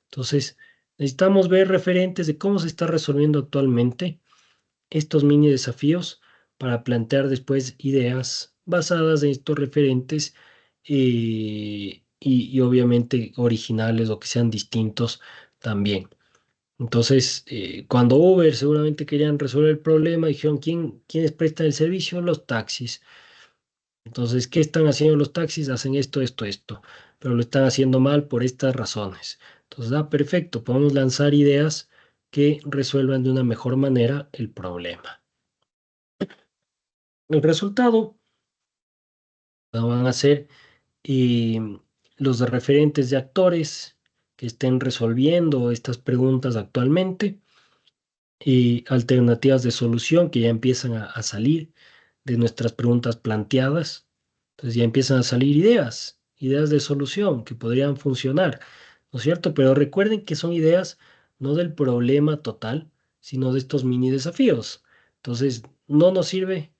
Entonces, necesitamos ver referentes de cómo se está resolviendo actualmente estos mini desafíos para plantear después ideas basadas en estos referentes y obviamente originales o que sean distintos también. Entonces, cuando Uber seguramente querían resolver el problema, dijeron, ¿quiénes prestan el servicio? Los taxis. Entonces, ¿qué están haciendo los taxis? Hacen esto, esto, esto, pero lo están haciendo mal por estas razones. Entonces, perfecto, podemos lanzar ideas que resuelvan de una mejor manera el problema. El resultado van a ser los referentes de actores que estén resolviendo estas preguntas actualmente y alternativas de solución que ya empiezan a salir de nuestras preguntas planteadas. Entonces ya empiezan a salir ideas de solución que podrían funcionar, ¿no es cierto? Pero recuerden que son ideas no del problema total, sino de estos mini desafíos. Entonces, no nos sirven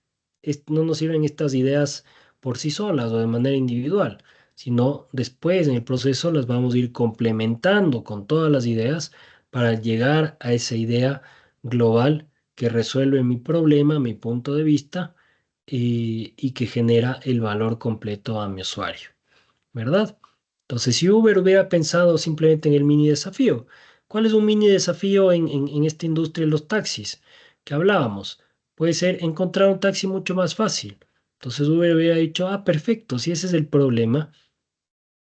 estas ideas por sí solas o de manera individual, sino después en el proceso las vamos a ir complementando con todas las ideas para llegar a esa idea global que resuelve mi problema, mi punto de vista, y que genera el valor completo a mi usuario, ¿verdad? Entonces, si Uber hubiera pensado simplemente en el mini desafío, ¿cuál es un mini desafío en esta industria de los taxis que hablábamos? Puede ser encontrar un taxi mucho más fácil. Entonces Uber hubiera dicho, ah, perfecto, si ese es el problema,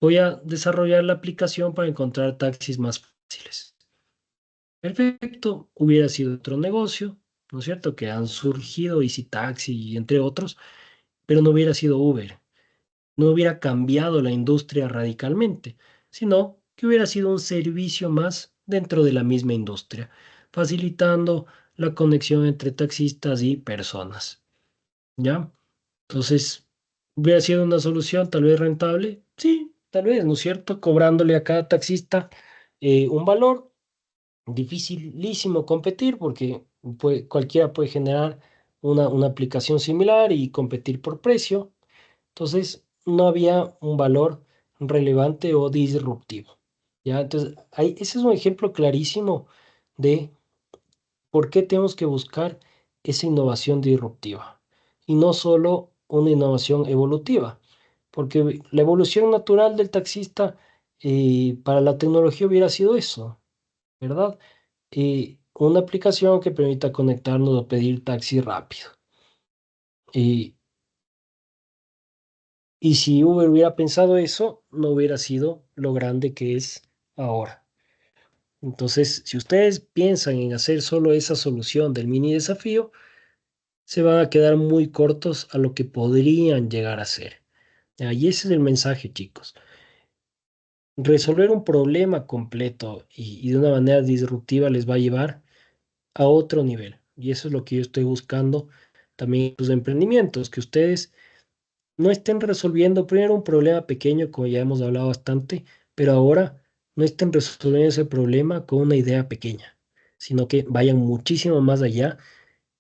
voy a desarrollar la aplicación para encontrar taxis más fáciles. Perfecto, hubiera sido otro negocio, ¿no es cierto? Que han surgido Easy Taxi y entre otros, pero no hubiera sido Uber, no hubiera cambiado la industria radicalmente, sino que hubiera sido un servicio más dentro de la misma industria, facilitando la conexión entre taxistas y personas, ¿ya? Entonces, ¿hubiera sido una solución tal vez rentable? Sí, tal vez, ¿no es cierto? Cobrándole a cada taxista un valor. Dificilísimo competir porque cualquiera puede generar una aplicación similar y competir por precio. Entonces, no había un valor relevante o disruptivo. ¿Ya? Entonces, ese es un ejemplo clarísimo de por qué tenemos que buscar esa innovación disruptiva y no solo una innovación evolutiva, porque la evolución natural del taxista para la tecnología hubiera sido eso, ¿verdad? Una aplicación que permita conectarnos o pedir taxi rápido. Y, y si Uber hubiera pensado eso, no hubiera sido lo grande que es ahora. Entonces, si ustedes piensan en hacer solo esa solución del mini desafío, se van a quedar muy cortos a lo que podrían llegar a ser. Y ese es el mensaje, chicos. Resolver un problema completo y de una manera disruptiva les va a llevar a otro nivel. Y eso es lo que yo estoy buscando también en sus emprendimientos, que ustedes no estén resolviendo primero un problema pequeño, como ya hemos hablado bastante, pero ahora no estén resolviendo ese problema con una idea pequeña, sino que vayan muchísimo más allá,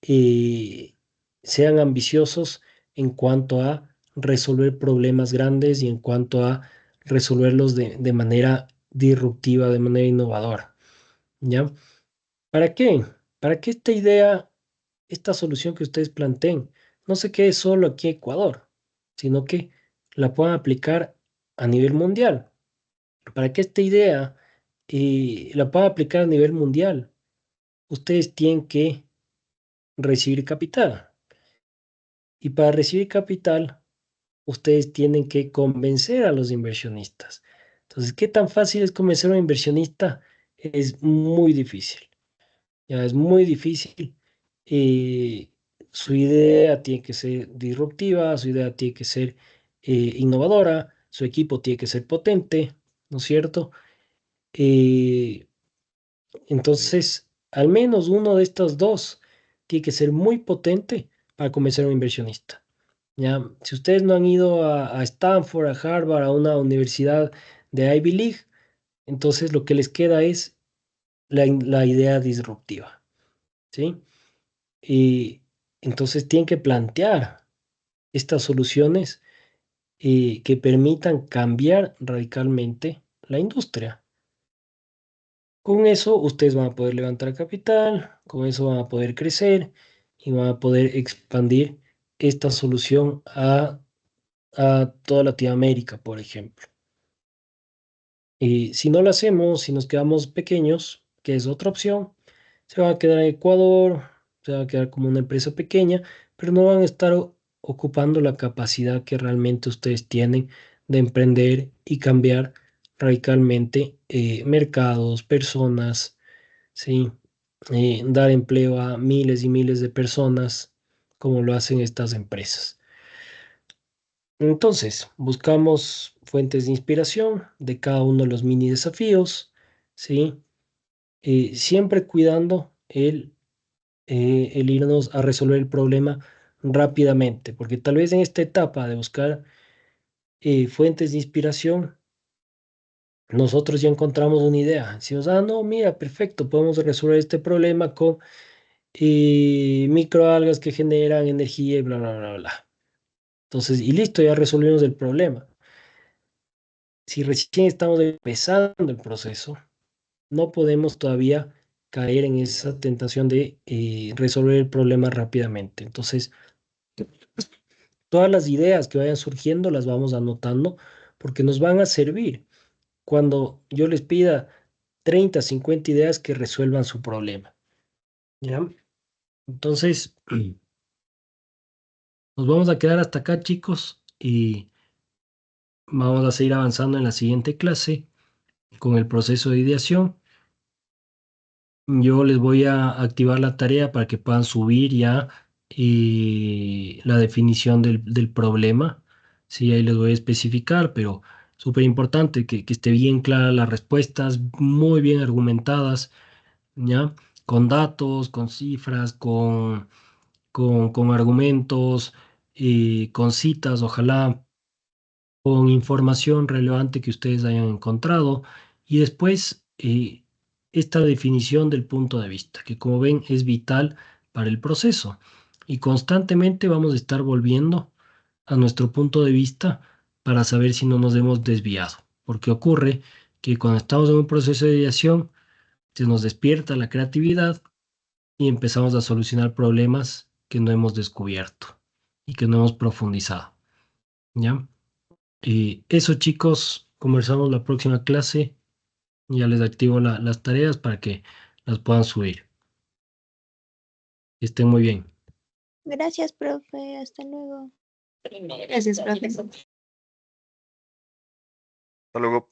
eh, sean ambiciosos en cuanto a resolver problemas grandes y en cuanto a resolverlos de manera disruptiva, de manera innovadora, ¿ya? ¿Para qué? Para que esta idea, esta solución que ustedes planteen, no se quede solo aquí en Ecuador, sino que la puedan aplicar a nivel mundial. Para que esta idea la puedan aplicar a nivel mundial, ustedes tienen que recibir capital. Y para recibir capital, ustedes tienen que convencer a los inversionistas. Entonces, ¿qué tan fácil es convencer a un inversionista? Es muy difícil. Ya es muy difícil. eh, Su idea tiene que ser disruptiva, su idea tiene que ser innovadora, su equipo tiene que ser potente, ¿no es cierto? Eh, entonces, al menos uno de estos dos tiene que ser muy potente para convencer a un inversionista. ¿Ya? Si ustedes no han ido a Stanford, a Harvard, a una universidad de Ivy League, entonces lo que les queda es la idea disruptiva, ¿sí? Y entonces tienen que plantear estas soluciones que permitan cambiar radicalmente la industria. Con eso ustedes van a poder levantar capital, con eso van a poder crecer y van a poder expandir esta solución a toda Latinoamérica, por ejemplo. Y si no lo hacemos, si nos quedamos pequeños, que es otra opción, se van a quedar en Ecuador, se van a quedar como una empresa pequeña, pero no van a estar ocupando la capacidad que realmente ustedes tienen de emprender y cambiar radicalmente mercados, personas, ¿sí? Dar empleo a miles y miles de personas, como lo hacen estas empresas. Entonces, buscamos fuentes de inspiración de cada uno de los mini desafíos, ¿sí? Siempre cuidando el irnos a resolver el problema rápidamente, porque tal vez en esta etapa de buscar fuentes de inspiración, nosotros ya encontramos una idea. Decimos, ah, no, mira, perfecto, podemos resolver este problema con microalgas que generan energía y bla, bla, bla, bla. Entonces, y listo, ya resolvimos el problema. Si recién estamos empezando el proceso, no podemos todavía caer en esa tentación de resolver el problema rápidamente. Entonces, todas las ideas que vayan surgiendo las vamos anotando porque nos van a servir cuando yo les pida 30, 50 ideas que resuelvan su problema. ¿Ya? Entonces, nos vamos a quedar hasta acá, chicos, y vamos a seguir avanzando en la siguiente clase con el proceso de ideación. Yo les voy a activar la tarea para que puedan subir ya la definición del problema. Sí, ahí les voy a especificar, pero súper importante que esté bien clara las respuestas, muy bien argumentadas, ¿ya? Con datos, con cifras, con argumentos, con citas, ojalá con información relevante que ustedes hayan encontrado y después esta definición del punto de vista, que como ven es vital para el proceso y constantemente vamos a estar volviendo a nuestro punto de vista para saber si no nos hemos desviado, porque ocurre que cuando estamos en un proceso de ideación se nos despierta la creatividad y empezamos a solucionar problemas que no hemos descubierto y que no hemos profundizado, ¿ya? Y eso, chicos, conversamos la próxima clase. Ya les activo las tareas para que las puedan subir. Que estén muy bien. Gracias, profe. Hasta luego. Gracias, profe. Hasta luego.